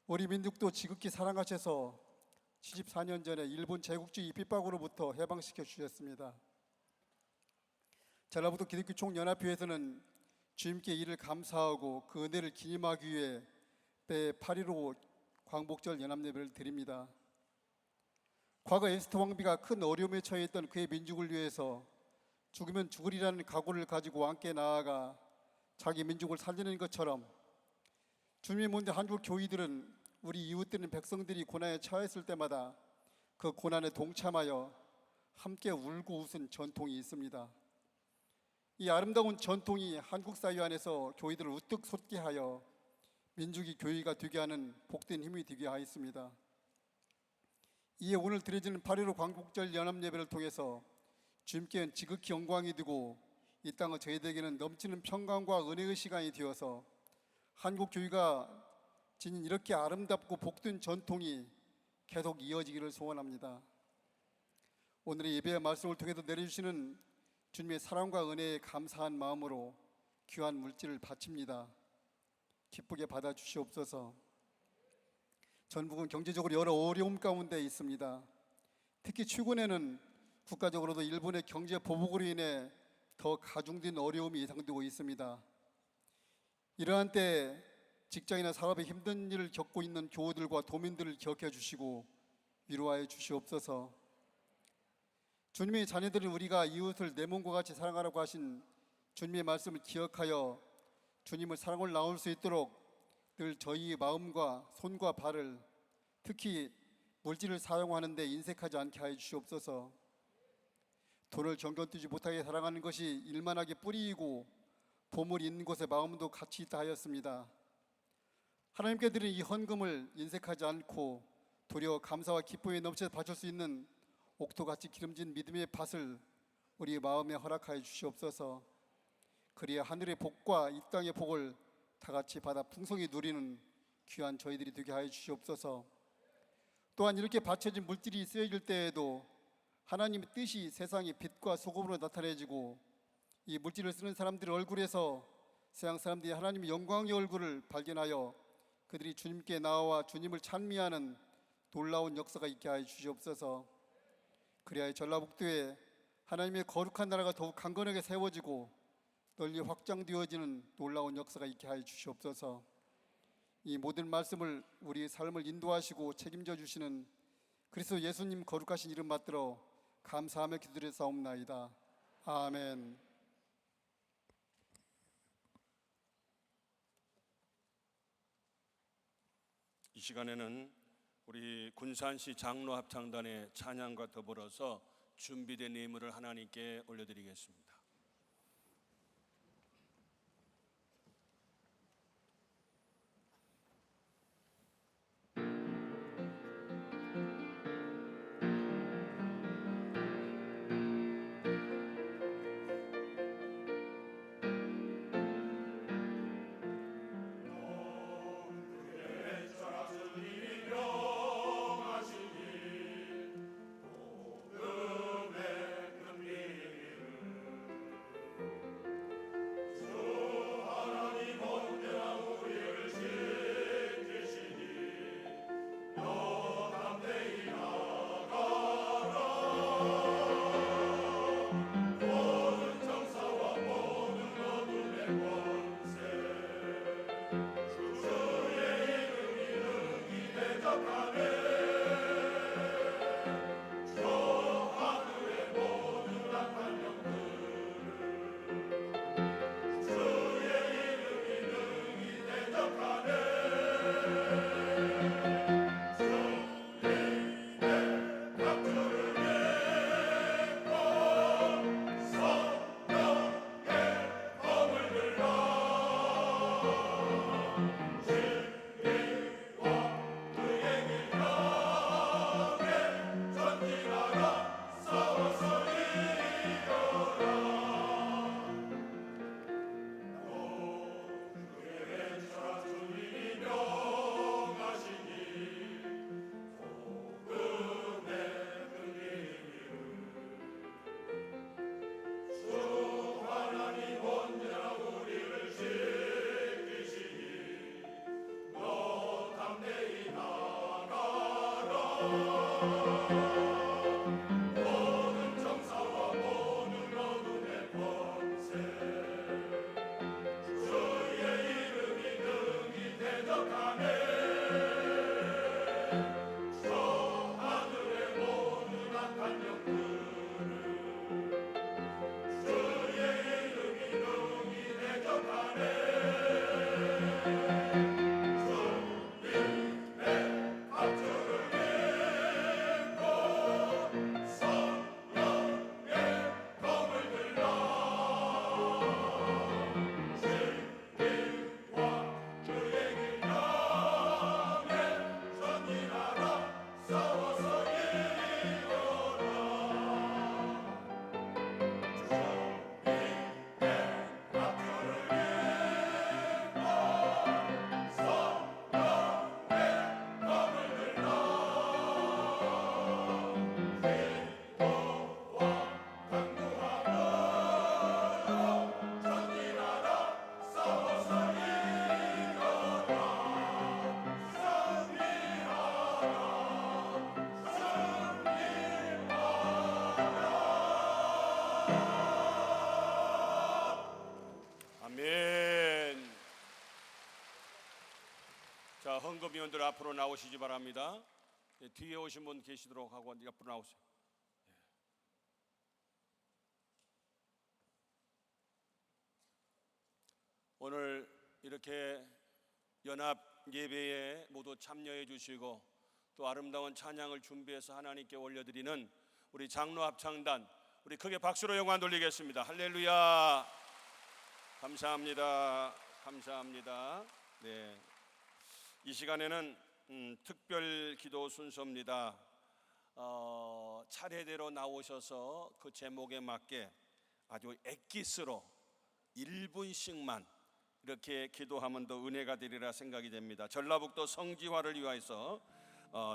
우리 민족도 지극히 사랑하셔서 74년 전에 일본 제국주의 핍박으로부터 해방시켜 주셨습니다. 전라북도 기독교 총연합회에서는 주님께 이를 감사하고 그 은혜를 기념하기 위해 제8.15 광복절 연합예배를 드립니다. 과거 에스터 왕비가 큰 어려움에 처해있던 그의 민족을 위해서 죽으면 죽으리라는 각오를 가지고 함께 나아가 자기 민족을 살리는 것처럼, 주님의 문제 한국 교회들은 우리 이웃들인 백성들이 고난에 처했을 때마다 그 고난에 동참하여 함께 울고 웃은 전통이 있습니다. 이 아름다운 전통이 한국 사회 안에서 교회들을 우뚝 솟게 하여 민족이 교회가 되게 하는 복된 힘이 되게 하였습니다. 이에 오늘 드려지는 8.15 광복절 연합예배를 통해서 주님께는 지극히 영광이 되고 이 땅은 저희들에게는 넘치는 평강과 은혜의 시간이 되어서 한국 교회가 지닌 이렇게 아름답고 복된 전통이 계속 이어지기를 소원합니다. 오늘의 예배와 말씀을 통해서 내려주시는 주님의 사랑과 은혜에 감사한 마음으로 귀한 물질을 바칩니다. 기쁘게 받아주시옵소서. 전북은 경제적으로 여러 어려움 가운데 있습니다. 특히 최근에는 국가적으로도 일본의 경제 보복으로 인해 더 가중된 어려움이 예상되고 있습니다. 이러한 때 직장이나 사업에 힘든 일을 겪고 있는 교우들과 도민들을 기억해 주시고 위로하여 주시옵소서. 주님의 자녀들은 우리가 이웃을 내 몸과 같이 사랑하라고 하신 주님의 말씀을 기억하여 주님을 사랑을 나올 수 있도록 늘 저희의 마음과 손과 발을 특히 물질을 사용하는 데 인색하지 않게 하여 주시옵소서. 돈을 정견두지 못하게 사랑하는 것이 일만하게 뿌리이고 보물이 있는 곳에 마음도 같이 있다 하였습니다. 하나님께 드린 이 헌금을 인색하지 않고 도리어 감사와 기쁨에 넘쳐 바칠 수 있는 옥토같이 기름진 믿음의 밭을 우리 마음에 허락하여 주시옵소서. 그리야 하늘의 복과 이 땅의 복을 다 같이 받아 풍성히 누리는 귀한 저희들이 되게 하여 주시옵소서. 또한 이렇게 바쳐진 물질이 쓰여질 때에도 하나님의 뜻이 세상의 빛과 소금으로 나타내지고 이 물질을 쓰는 사람들의 얼굴에서 세상 사람들이 하나님의 영광의 얼굴을 발견하여 그들이 주님께 나와 주님을 찬미하는 놀라운 역사가 있게 하여 주시옵소서. 그리하여 전라북도에 하나님의 거룩한 나라가 더욱 강건하게 세워지고 널리 확장되어지는 놀라운 역사가 있게 하여 주시옵소서. 이 모든 말씀을 우리의 삶을 인도하시고 책임져 주시는 그리스도 예수님 거룩하신 이름 받들어 감사하며 기도드렸사옵나이다. 아멘. 이 시간에는 우리 군산시 장로합창단의 찬양과 더불어서 준비된 예물을 하나님께 올려드리겠습니다. 헌금위원들 앞으로 나오시기 바랍니다. 예, 뒤에 오신 분 계시도록 하고 앞으로 나오세요. 오늘 이렇게 연합 예배에 모두 참여해 주시고 또 아름다운 찬양을 준비해서 하나님께 올려드리는 우리 장로 합창단, 우리 크게 박수로 영광 돌리겠습니다. 할렐루야. 감사합니다. 감사합니다. 네, 이 시간에는 특별 기도 순서입니다. 차례대로 나오셔서 그 제목에 맞게 아주 엑기스로 1분씩만 이렇게 기도하면 더 은혜가 되리라 생각이 됩니다. 전라북도 성지화를 위하여서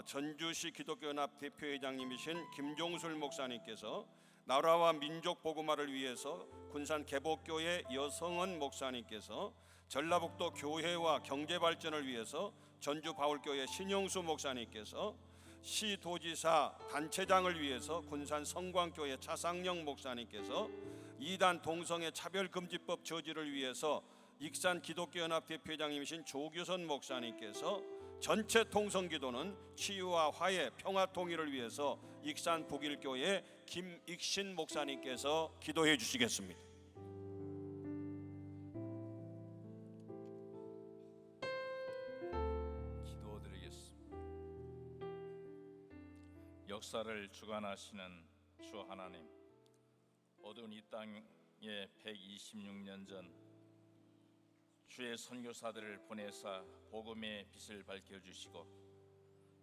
전주시 기독교연합 대표회장님이신 김종술 목사님께서, 나라와 민족 복음화를 위해서 군산 개복교회 여성은 목사님께서, 전라북도 교회와 경제 발전을 위해서 전주 바울교회 신영수 목사님께서, 시도지사 단체장을 위해서 군산 성광교회 차상영 목사님께서, 이단 동성애 차별금지법 저지를 위해서 익산 기독교연합 대표회장님이신 조규선 목사님께서, 전체 통성기도는 치유와 화해, 평화 통일을 위해서 익산 북일교회 김익신 목사님께서 기도해 주시겠습니다. 기도드리겠습니다. 역사를 주관하시는 주 하나님, 어두운 이 땅에 126년 전 주의 선교사들을 보내사 복음의 빛을 밝혀주시고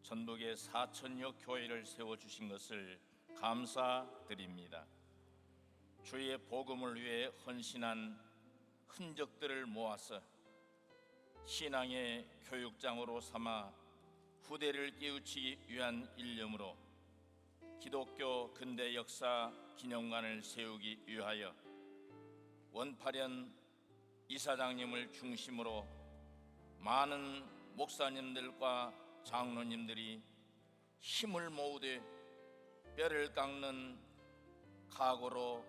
전북에 4천여 교회를 세워주신 것을 감사드립니다. 주의 복음을 위해 헌신한 흔적들을 모아서 신앙의 교육장으로 삼아 후대를 깨우치기 위한 일념으로 기독교 근대 역사 기념관을 세우기 위하여 원파련 이사장님을 중심으로 많은 목사님들과 장로님들이 힘을 모으되 뼈를 깎는 각오로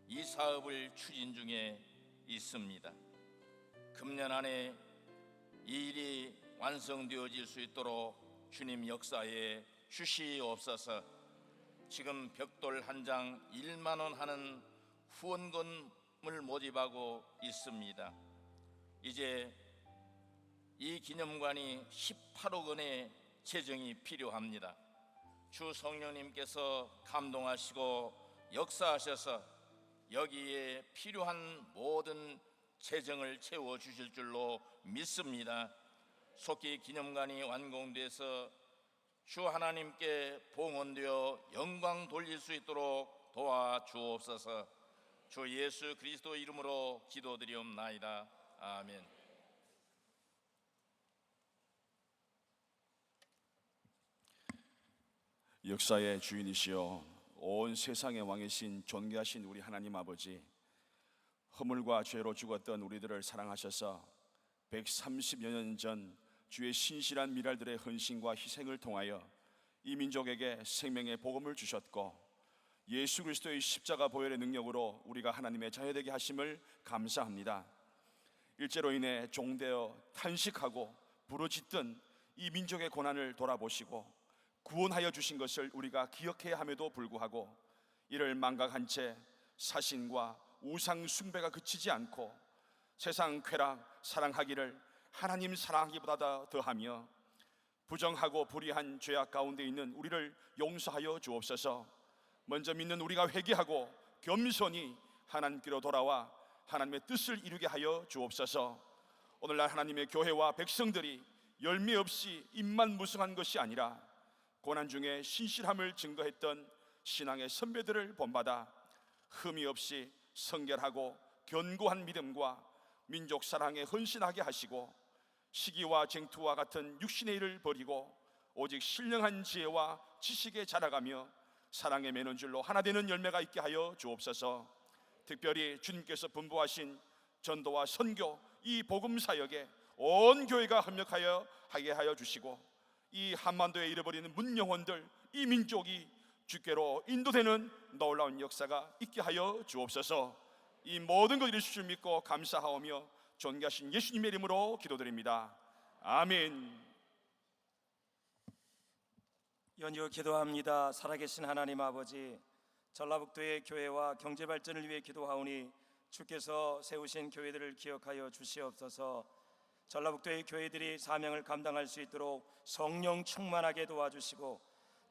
이 사업을 추진 중에 있습니다. 금년 안에 이 일이 완성되어질 수 있도록 주님 역사에 주시옵소서. 지금 벽돌 한 장 1만 원 하는 후원금을 모집하고 있습니다. 이제 이 기념관이 18억 원의 재정이 필요합니다. 주 성령님께서 감동하시고 역사하셔서 여기에 필요한 모든 재정을 채워주실 줄로 믿습니다. 속히 기념관이 완공돼서 주 하나님께 봉헌되어 영광 돌릴 수 있도록 도와주옵소서. 주 예수 그리스도 이름으로 기도드리옵나이다. 아멘. 역사의 주인이시여 온 세상의 왕이신 존귀하신 우리 하나님 아버지, 허물과 죄로 죽었던 우리들을 사랑하셔서 130여 년 전 주의 신실한 미랄들의 헌신과 희생을 통하여 이 민족에게 생명의 복음을 주셨고, 예수 그리스도의 십자가 보혈의 능력으로 우리가 하나님의 자녀되게 하심을 감사합니다. 일제로 인해 종되어 탄식하고 부르짖던 이 민족의 고난을 돌아보시고 구원하여 주신 것을 우리가 기억해야 함에도 불구하고 이를 망각한 채 사신과 우상 숭배가 그치지 않고 세상 쾌락 사랑하기를 하나님 사랑하기보다 더하며 부정하고 불의한 죄악 가운데 있는 우리를 용서하여 주옵소서. 먼저 믿는 우리가 회개하고 겸손히 하나님께로 돌아와 하나님의 뜻을 이루게 하여 주옵소서. 오늘날 하나님의 교회와 백성들이 열매 없이 입만 무성한 것이 아니라 고난 중에 신실함을 증거했던 신앙의 선배들을 본받아 흠이 없이 성결하고 견고한 믿음과 민족 사랑에 헌신하게 하시고 시기와 쟁투와 같은 육신의 일을 버리고 오직 신령한 지혜와 지식에 자라가며 사랑에 매는 줄로 하나 되는 열매가 있게 하여 주옵소서. 특별히 주님께서 분부하신 전도와 선교 이 복음 사역에 온 교회가 협력하여 하게 하여 주시고 이 한반도에 잃어버리는 문영혼들 이 민족이 주께로 인도되는 놀라운 역사가 있게 하여 주옵소서. 이 모든 것 이루실 줄 믿고 감사하오며 존귀하신 예수님의 이름으로 기도드립니다. 아멘. 연이어 기도합니다. 살아계신 하나님 아버지, 전라북도의 교회와 경제 발전을 위해 기도하오니 주께서 세우신 교회들을 기억하여 주시옵소서. 전라북도의 교회들이 사명을 감당할 수 있도록 성령 충만하게 도와주시고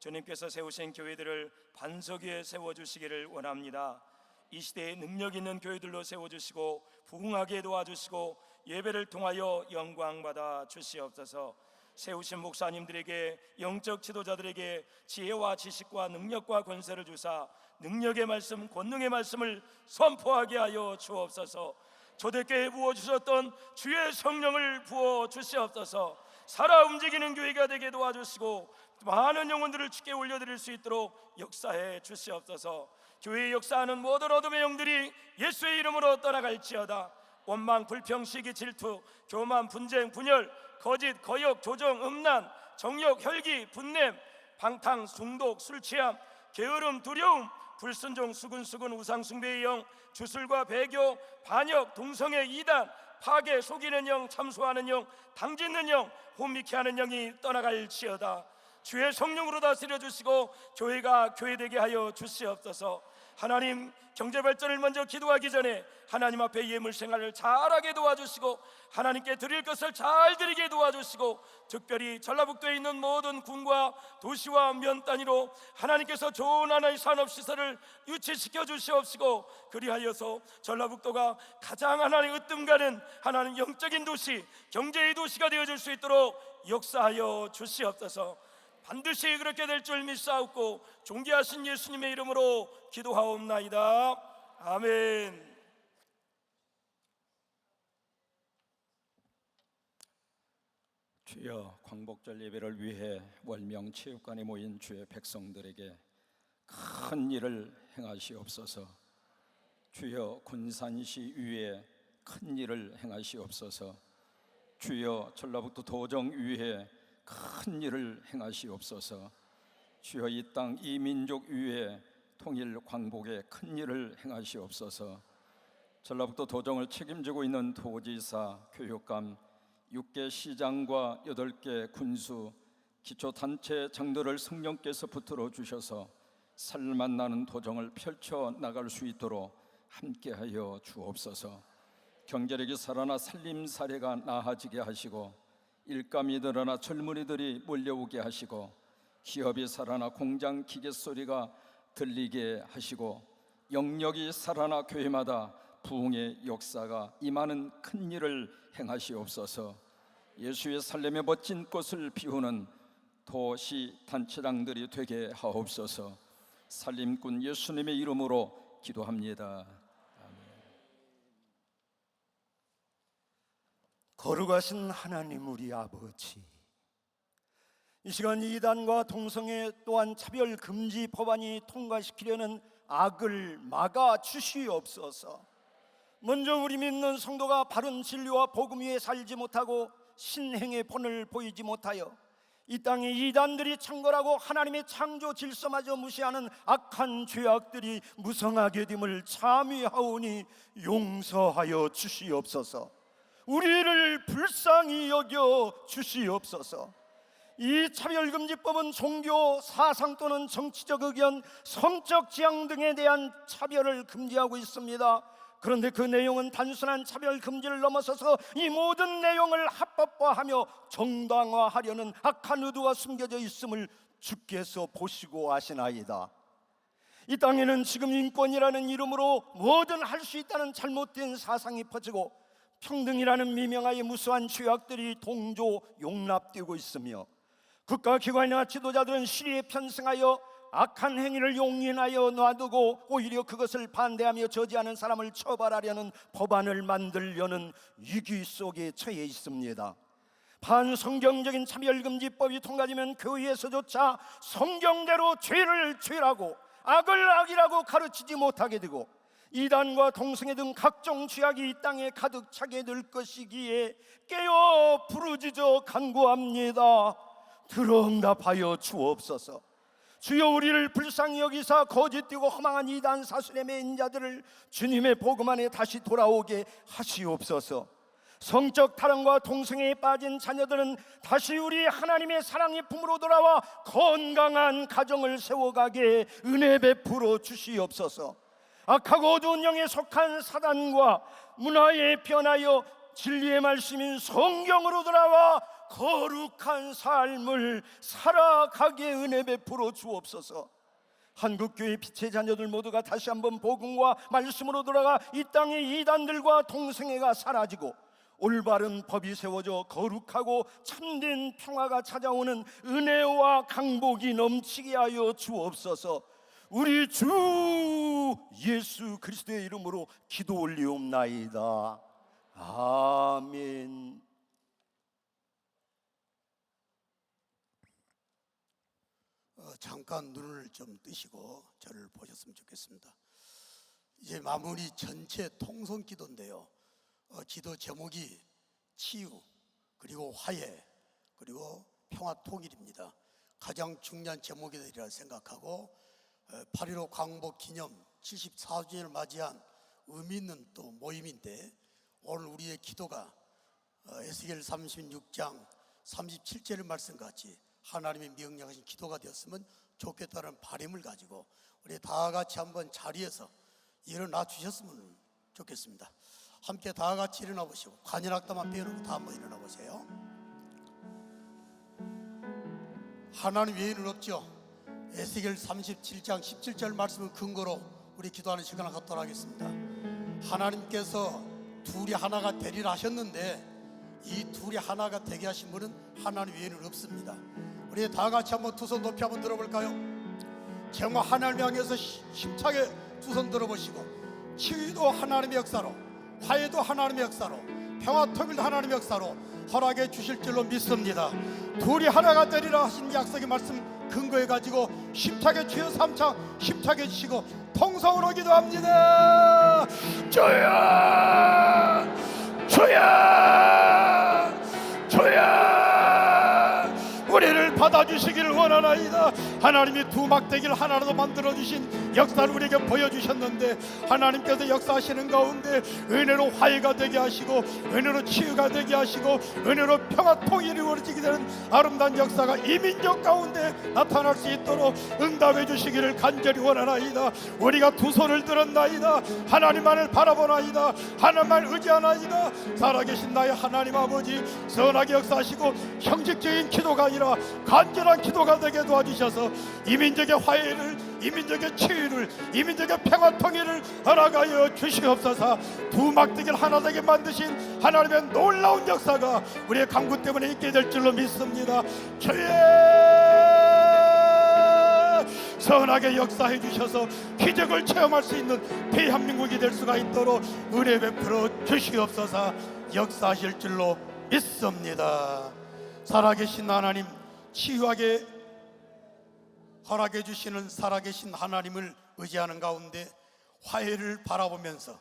주님께서 세우신 교회들을 반석 위에 세워주시기를 원합니다. 이 시대에 능력 있는 교회들로 세워주시고 부흥하게 도와주시고 예배를 통하여 영광받아 주시옵소서. 세우신 목사님들에게, 영적 지도자들에게 지혜와 지식과 능력과 권세를 주사 능력의 말씀, 권능의 말씀을 선포하게 하여 주옵소서. 초대교회에 부어주셨던 주의 성령을 부어주시옵소서. 살아 움직이는 교회가 되게 도와주시고 많은 영혼들을 주께 올려드릴 수 있도록 역사해 주시옵소서. 교회의 역사하는 모든 어둠의 영들이 예수의 이름으로 떠나갈지어다. 원망, 불평, 시기, 질투, 교만, 분쟁, 분열, 거짓, 거역, 조정, 음란, 정욕, 혈기, 분냄, 방탕, 중독, 술 취함, 게으름, 두려움, 불순종, 수근수근, 우상숭배의 영, 주술과 배교, 반역, 동성애, 이단, 파괴, 속이는 영, 참소하는 영, 당짓는 영, 혼미케 하는 영이 떠나갈지어다. 주의 성령으로 다스려 주시고 교회가 교회되게 하여 주시옵소서. 하나님, 경제 발전을 먼저 기도하기 전에 하나님 앞에 예물 생활을 잘하게 도와주시고 하나님께 드릴 것을 잘 드리게 도와주시고 특별히 전라북도에 있는 모든 군과 도시와 면 단위로 하나님께서 좋은 하나의 산업시설을 유치시켜 주시옵시고 그리하여서 전라북도가 가장 하나님의 으뜸가는 하나님 영적인 도시, 경제의 도시가 되어줄 수 있도록 역사하여 주시옵소서. 반드시 그렇게 될 줄 믿사옵고 존귀하신 예수님의 이름으로 기도하옵나이다. 아멘. 주여, 광복절 예배를 위해 월명 체육관에 모인 주의 백성들에게 큰 일을 행하시옵소서. 주여, 군산시 위에 큰 일을 행하시옵소서. 주여, 전라북도 도정 위에 큰 일을 행하시옵소서. 주여, 이 땅 이 민족 위에 통일 광복에 큰 일을 행하시옵소서. 전라북도 도정을 책임지고 있는 도지사, 교육감, 6개 시장과 8개 군수, 기초단체장들을 성령께서 붙들어 주셔서 살맛나는 도정을 펼쳐나갈 수 있도록 함께하여 주옵소서. 경제력이 살아나 살림살이가 나아지게 하시고 일감이 늘어나 젊은이들이 몰려오게 하시고 기업이 살아나 공장 기계 소리가 들리게 하시고 영역이 살아나 교회마다 부흥의 역사가 임하는 큰 일을 행하시옵소서. 예수의 살림의 멋진 꽃을 피우는 도시 단체장들이 되게 하옵소서. 살림꾼 예수님의 이름으로 기도합니다. 거룩하신 하나님 우리 아버지, 이 시간 이단과 동성애 또한 차별 금지 법안이 통과시키려는 악을 막아 주시옵소서. 먼저 우리 믿는 성도가 바른 진리와 복음 위에 살지 못하고 신행의 본을 보이지 못하여 이 땅에 이단들이 창궐하고 하나님의 창조 질서마저 무시하는 악한 죄악들이 무성하게 됨을 참의하오니 용서하여 주시옵소서. 우리를 불쌍히 여겨 주시옵소서. 이 차별금지법은 종교, 사상 또는 정치적 의견, 성적 지향 등에 대한 차별을 금지하고 있습니다. 그런데 그 내용은 단순한 차별 금지를 넘어서서 이 모든 내용을 합법화하며 정당화하려는 악한 의도가 숨겨져 있음을 주께서 보시고 아시나이다. 이 땅에는 지금 인권이라는 이름으로 뭐든 할 수 있다는 잘못된 사상이 퍼지고 평등이라는 미명하에 무수한 죄악들이 동조 용납되고 있으며 국가기관이나 지도자들은 시리에 편승하여 악한 행위를 용인하여 놔두고 오히려 그것을 반대하며 저지하는 사람을 처벌하려는 법안을 만들려는 위기 속에 처해 있습니다. 반성경적인 차별금지법이 통과되면 교회에서조차 성경대로 죄를 죄라고 악을 악이라고 가르치지 못하게 되고 이단과 동성애 등 각종 죄악이 이 땅에 가득 차게 될 것이기에 깨어 부르짖어 간구합니다. 들어응답하여 주옵소서. 주여, 우리를 불쌍히 여기사 거짓되고 허망한 이단 사슬의 매인 자들을 주님의 복음 안에 다시 돌아오게 하시옵소서. 성적 타락과 동성애에 빠진 자녀들은 다시 우리 하나님의 사랑의 품으로 돌아와 건강한 가정을 세워가게 은혜 베풀어 주시옵소서. 악하고 어두운 영에 속한 사단과 문화에 변하여 진리의 말씀인 성경으로 돌아와 거룩한 삶을 살아가게 은혜 베풀어 주옵소서. 한국교회 빛의 자녀들 모두가 다시 한번 복음과 말씀으로 돌아가 이 땅의 이단들과 동성애가 사라지고 올바른 법이 세워져 거룩하고 참된 평화가 찾아오는 은혜와 강복이 넘치게 하여 주옵소서. 우리 주 예수 그리스도의 이름으로 기도 올리옵나이다. 아멘. 잠깐 눈을 좀 뜨시고 저를 보셨으면 좋겠습니다. 이제 마무리 전체 통성 기도인데요. 기도 제목이 치유, 그리고 화해, 그리고 평화 통일입니다. 가장 중요한 제목이 되리라 생각하고 8.15 광복 기념 74주년을 맞이한 의미 있는 또 모임인데, 오늘 우리의 기도가 에스겔 36장 37절의 말씀같이 하나님의 명령하신 기도가 되었으면 좋겠다는 바람을 가지고 우리 다 같이 한번 자리에서 일어나 주셨으면 좋겠습니다. 함께 다 같이 일어나 보시고 관현악단만 빼놓고 다 한번 일어나 보세요. 하나님 외에는 없죠. 에스겔 37장 17절 말씀을 근거로 우리 기도하는 시간을 갖도록 하겠습니다. 하나님께서 둘이 하나가 되리라 하셨는데 이 둘이 하나가 되게 하신 분은 하나님 외에는 없습니다. 우리 다 같이 한번 두 손 높이 한번 들어볼까요? 정말 하나님 향해서 힘차게 두 손 들어보시고, 치유도 하나님의 역사로, 화해도 하나님의 역사로, 평화 통일도 하나님의 역사로 허락해 주실 줄로 믿습니다. 둘이 하나가 되리라 하신 약속의 말씀 근거해 가지고 힘차게 주여 삼창 힘차게 주시고 통성으로 기도합니다. 주여 주여 주여 우리를 받아주시기를 원하나이다. 하나님이 두 막대기를 하나로 만들어주신 역사를 우리에게 보여주셨는데, 하나님께서 역사하시는 가운데 은혜로 화해가 되게 하시고 은혜로 치유가 되게 하시고 은혜로 평화 통일이 이루어지게 되는 아름다운 역사가 이 민족 가운데 나타날 수 있도록 응답해 주시기를 간절히 원하나이다. 우리가 두 손을 들었나이다. 하나님만을 바라보나이다. 하나님만 의지하나이다. 살아계신 나의 하나님 아버지, 선하게 역사하시고 형식적인 기도가 아니라 간절한 기도가 되게 도와주셔서 이 민족의 화해를, 이 민족의 치유를, 이 민족의 평화 통일을 허락하여 주시옵소서. 두 막대기를 하나 되게 만드신 하나님의 놀라운 역사가 우리의 강구 때문에 있게 될 줄로 믿습니다. 주의 선하게 역사해 주셔서 기적을 체험할 수 있는 대한민국이 될 수가 있도록 은혜 베풀어 주시옵소서. 역사하실 줄로 믿습니다. 살아계신 하나님, 치유하게 허락해 주시는 살아계신 하나님을 의지하는 가운데 화해를 바라보면서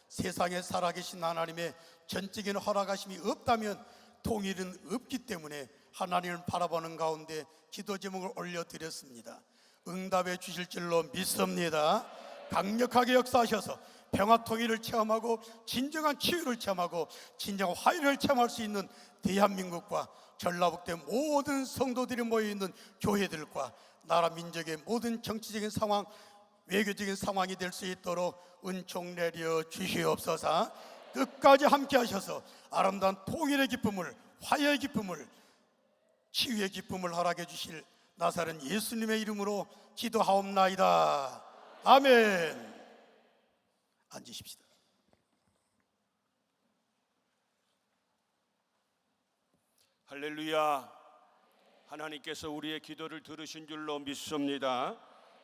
세상에 살아계신 하나님의 전적인 허락하심이 없다면 통일은 없기 때문에 하나님을 바라보는 가운데 기도 제목을 올려드렸습니다. 응답해 주실 줄로 믿습니다. 강력하게 역사하셔서 평화 통일을 체험하고 진정한 치유를 체험하고 진정한 화해를 체험할 수 있는 대한민국과 전라북도 모든 성도들이 모여있는 교회들과 나라 민족의 모든 정치적인 상황, 외교적인 상황이 될 수 있도록 은총 내려 주시옵소서. 끝까지 함께 하셔서 아름다운 통일의 기쁨을, 화해의 기쁨을, 치유의 기쁨을 허락해 주실 나사렛 예수님의 이름으로 기도하옵나이다. 아멘. 앉으십시다. 할렐루야. 하나님께서 우리의 기도를 들으신 줄로 믿습니다.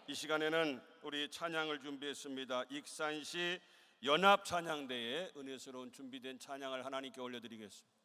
이 시간에는 우리 찬양을 준비했습니다. 익산시 연합 찬양대에 은혜스러운 준비된 찬양을 하나님께 올려드리겠습니다.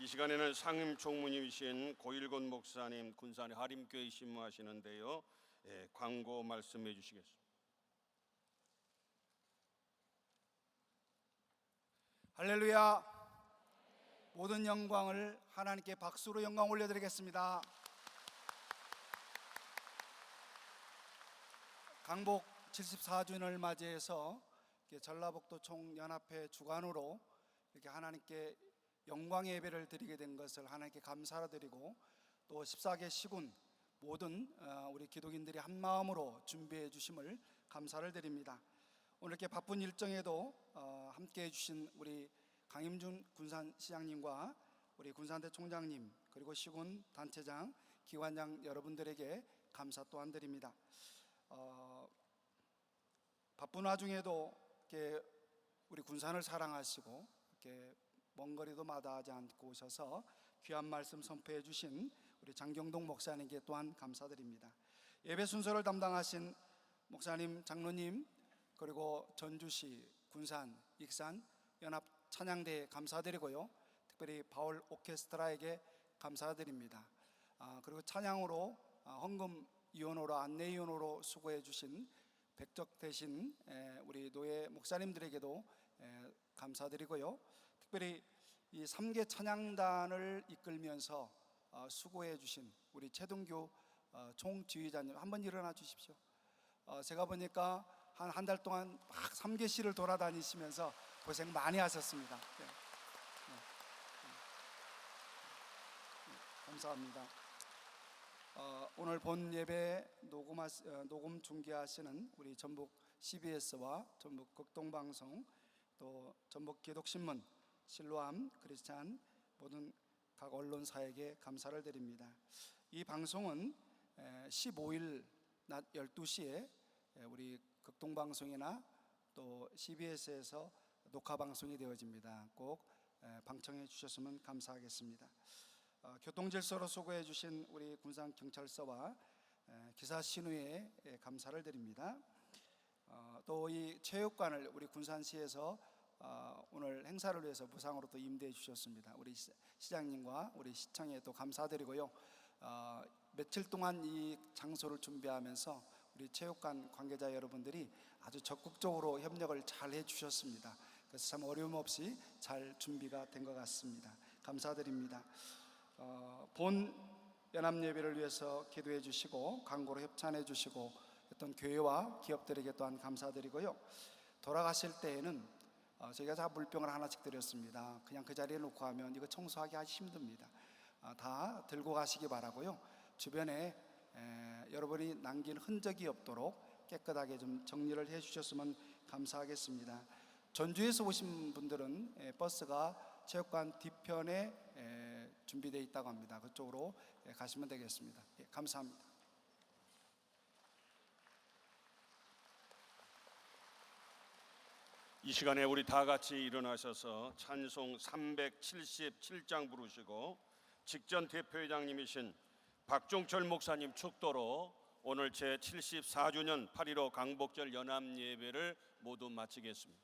이 시간에는 상임 총무님이신 고일곤 목사님 군산의 하림교회 신무하시는데요. 광고 말씀해 주시겠습니다. 할렐루야. 모든 영광을 하나님께 박수로 영광 올려드리겠습니다. 강복 74주년을 맞이해서 전라북도 총연합회 주관으로 이렇게 하나님께 영광의 예배를 드리게 된 것을 하나님께 감사를 드리고, 또 14개 시군 모든 우리 기독인들이 한 마음으로 준비해 주심을 감사를 드립니다. 오늘 이렇게 바쁜 일정에도 함께 해주신 우리 강임준 군산시장님과 우리 군산대 총장님, 그리고 시군 단체장, 기관장 여러분들에게 감사 또한 드립니다. 바쁜 와중에도 이렇게 우리 군산을 사랑하시고 이렇게 먼 거리도 마다하지 않고 오셔서 귀한 말씀 선포해 주신 우리 장경동 목사님께 또한 감사드립니다. 예배 순서를 담당하신 목사님, 장로님, 그리고 전주시, 군산, 익산 연합 찬양대에 감사드리고요. 특별히 바울 오케스트라에게 감사드립니다. 그리고 찬양으로 헌금 위원으로, 안내 위원으로 수고해 주신 백적 대신 우리 노예 목사님들에게도 감사드리고요. 특별히 이 3개 찬양단을 이끌면서 수고해 주신 우리 최동규 총지휘자님, 한번 일어나 주십시오. 제가 보니까 한 달 동안 막 3개시를 돌아다니시면서 고생 많이 하셨습니다. 감사합니다. 오늘 본 예배 녹음 중계하시는 우리 전북 CBS와 전북 극동방송, 또 전북 기독신문, 실로암 크리스찬 모든 각 언론사에게 감사를 드립니다. 이 방송은 15일 낮 12시에 우리 극동방송이나 또 CBS에서 녹화 방송이 되어집니다. 꼭 방청해 주셨으면 감사하겠습니다. 교통질서로 수고해 주신 우리 군산경찰서와 기사 신우에 감사를 드립니다. 또 이 체육관을 우리 군산시에서 오늘 행사를 위해서 무상으로 또 임대해 주셨습니다. 우리 시장님과 우리 시청에 또 감사드리고요. 며칠 동안 이 장소를 준비하면서 우리 체육관 관계자 여러분들이 아주 적극적으로 협력을 잘 해주셨습니다. 그래서 참 어려움 없이 잘 준비가 된 것 같습니다. 감사드립니다. 본 연합예배를 위해서 기도해 주시고 광고로 협찬해 주시고 어떤 교회와 기업들에게 또한 감사드리고요. 돌아가실 때에는 저희가 다 물병을 하나씩 드렸습니다. 그냥 그 자리에 놓고 하면 이거 청소하기 아주 힘듭니다. 다 들고 가시기 바라고요. 주변에 여러분이 남긴 흔적이 없도록 깨끗하게 좀 정리를 해 주셨으면 감사하겠습니다. 전주에서 오신 분들은 버스가 체육관 뒤편에 준비되어 있다고 합니다. 그쪽으로 가시면 되겠습니다. 감사합니다. 이 시간에 우리 다 같이 일어나셔서 찬송 377장 부르시고, 직전 대표회장님이신 박종철 목사님 축도로 오늘 제74주년 8.15 광복절 연합예배를 모두 마치겠습니다.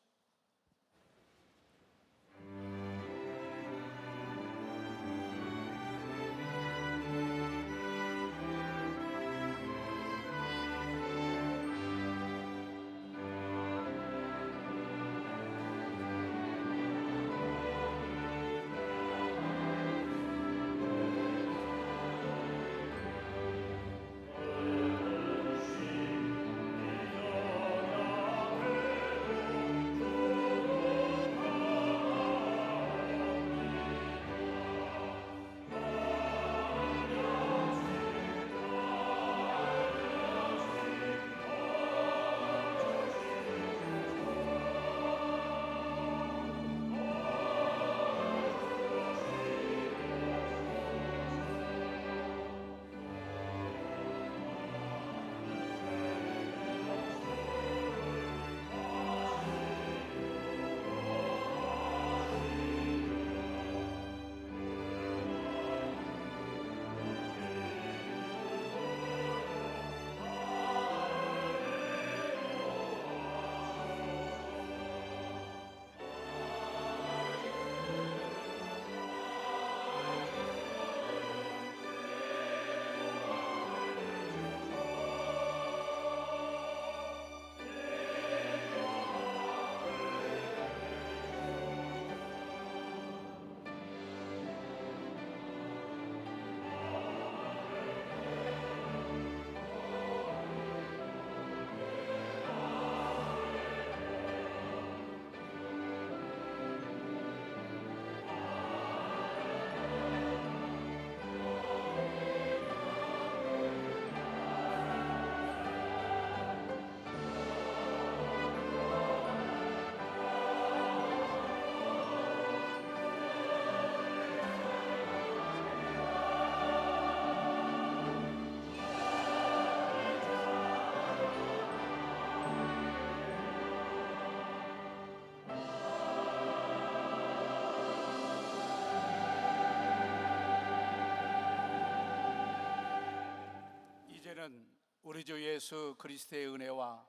이제는 우리 주 예수 그리스도의 은혜와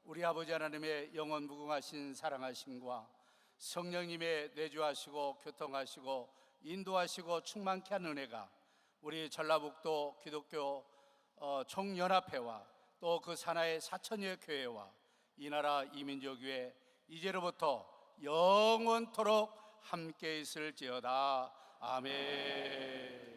우리 아버지 하나님의 영원 무궁하신 사랑하심과 성령님의 내주하시고 교통하시고 인도하시고 충만케 한 은혜가 우리 전라북도 기독교 총연합회와 또 그 산하의 4천여 교회와 이 나라 이민족교회 이제로부터 영원토록 함께 있을지어다. 아멘.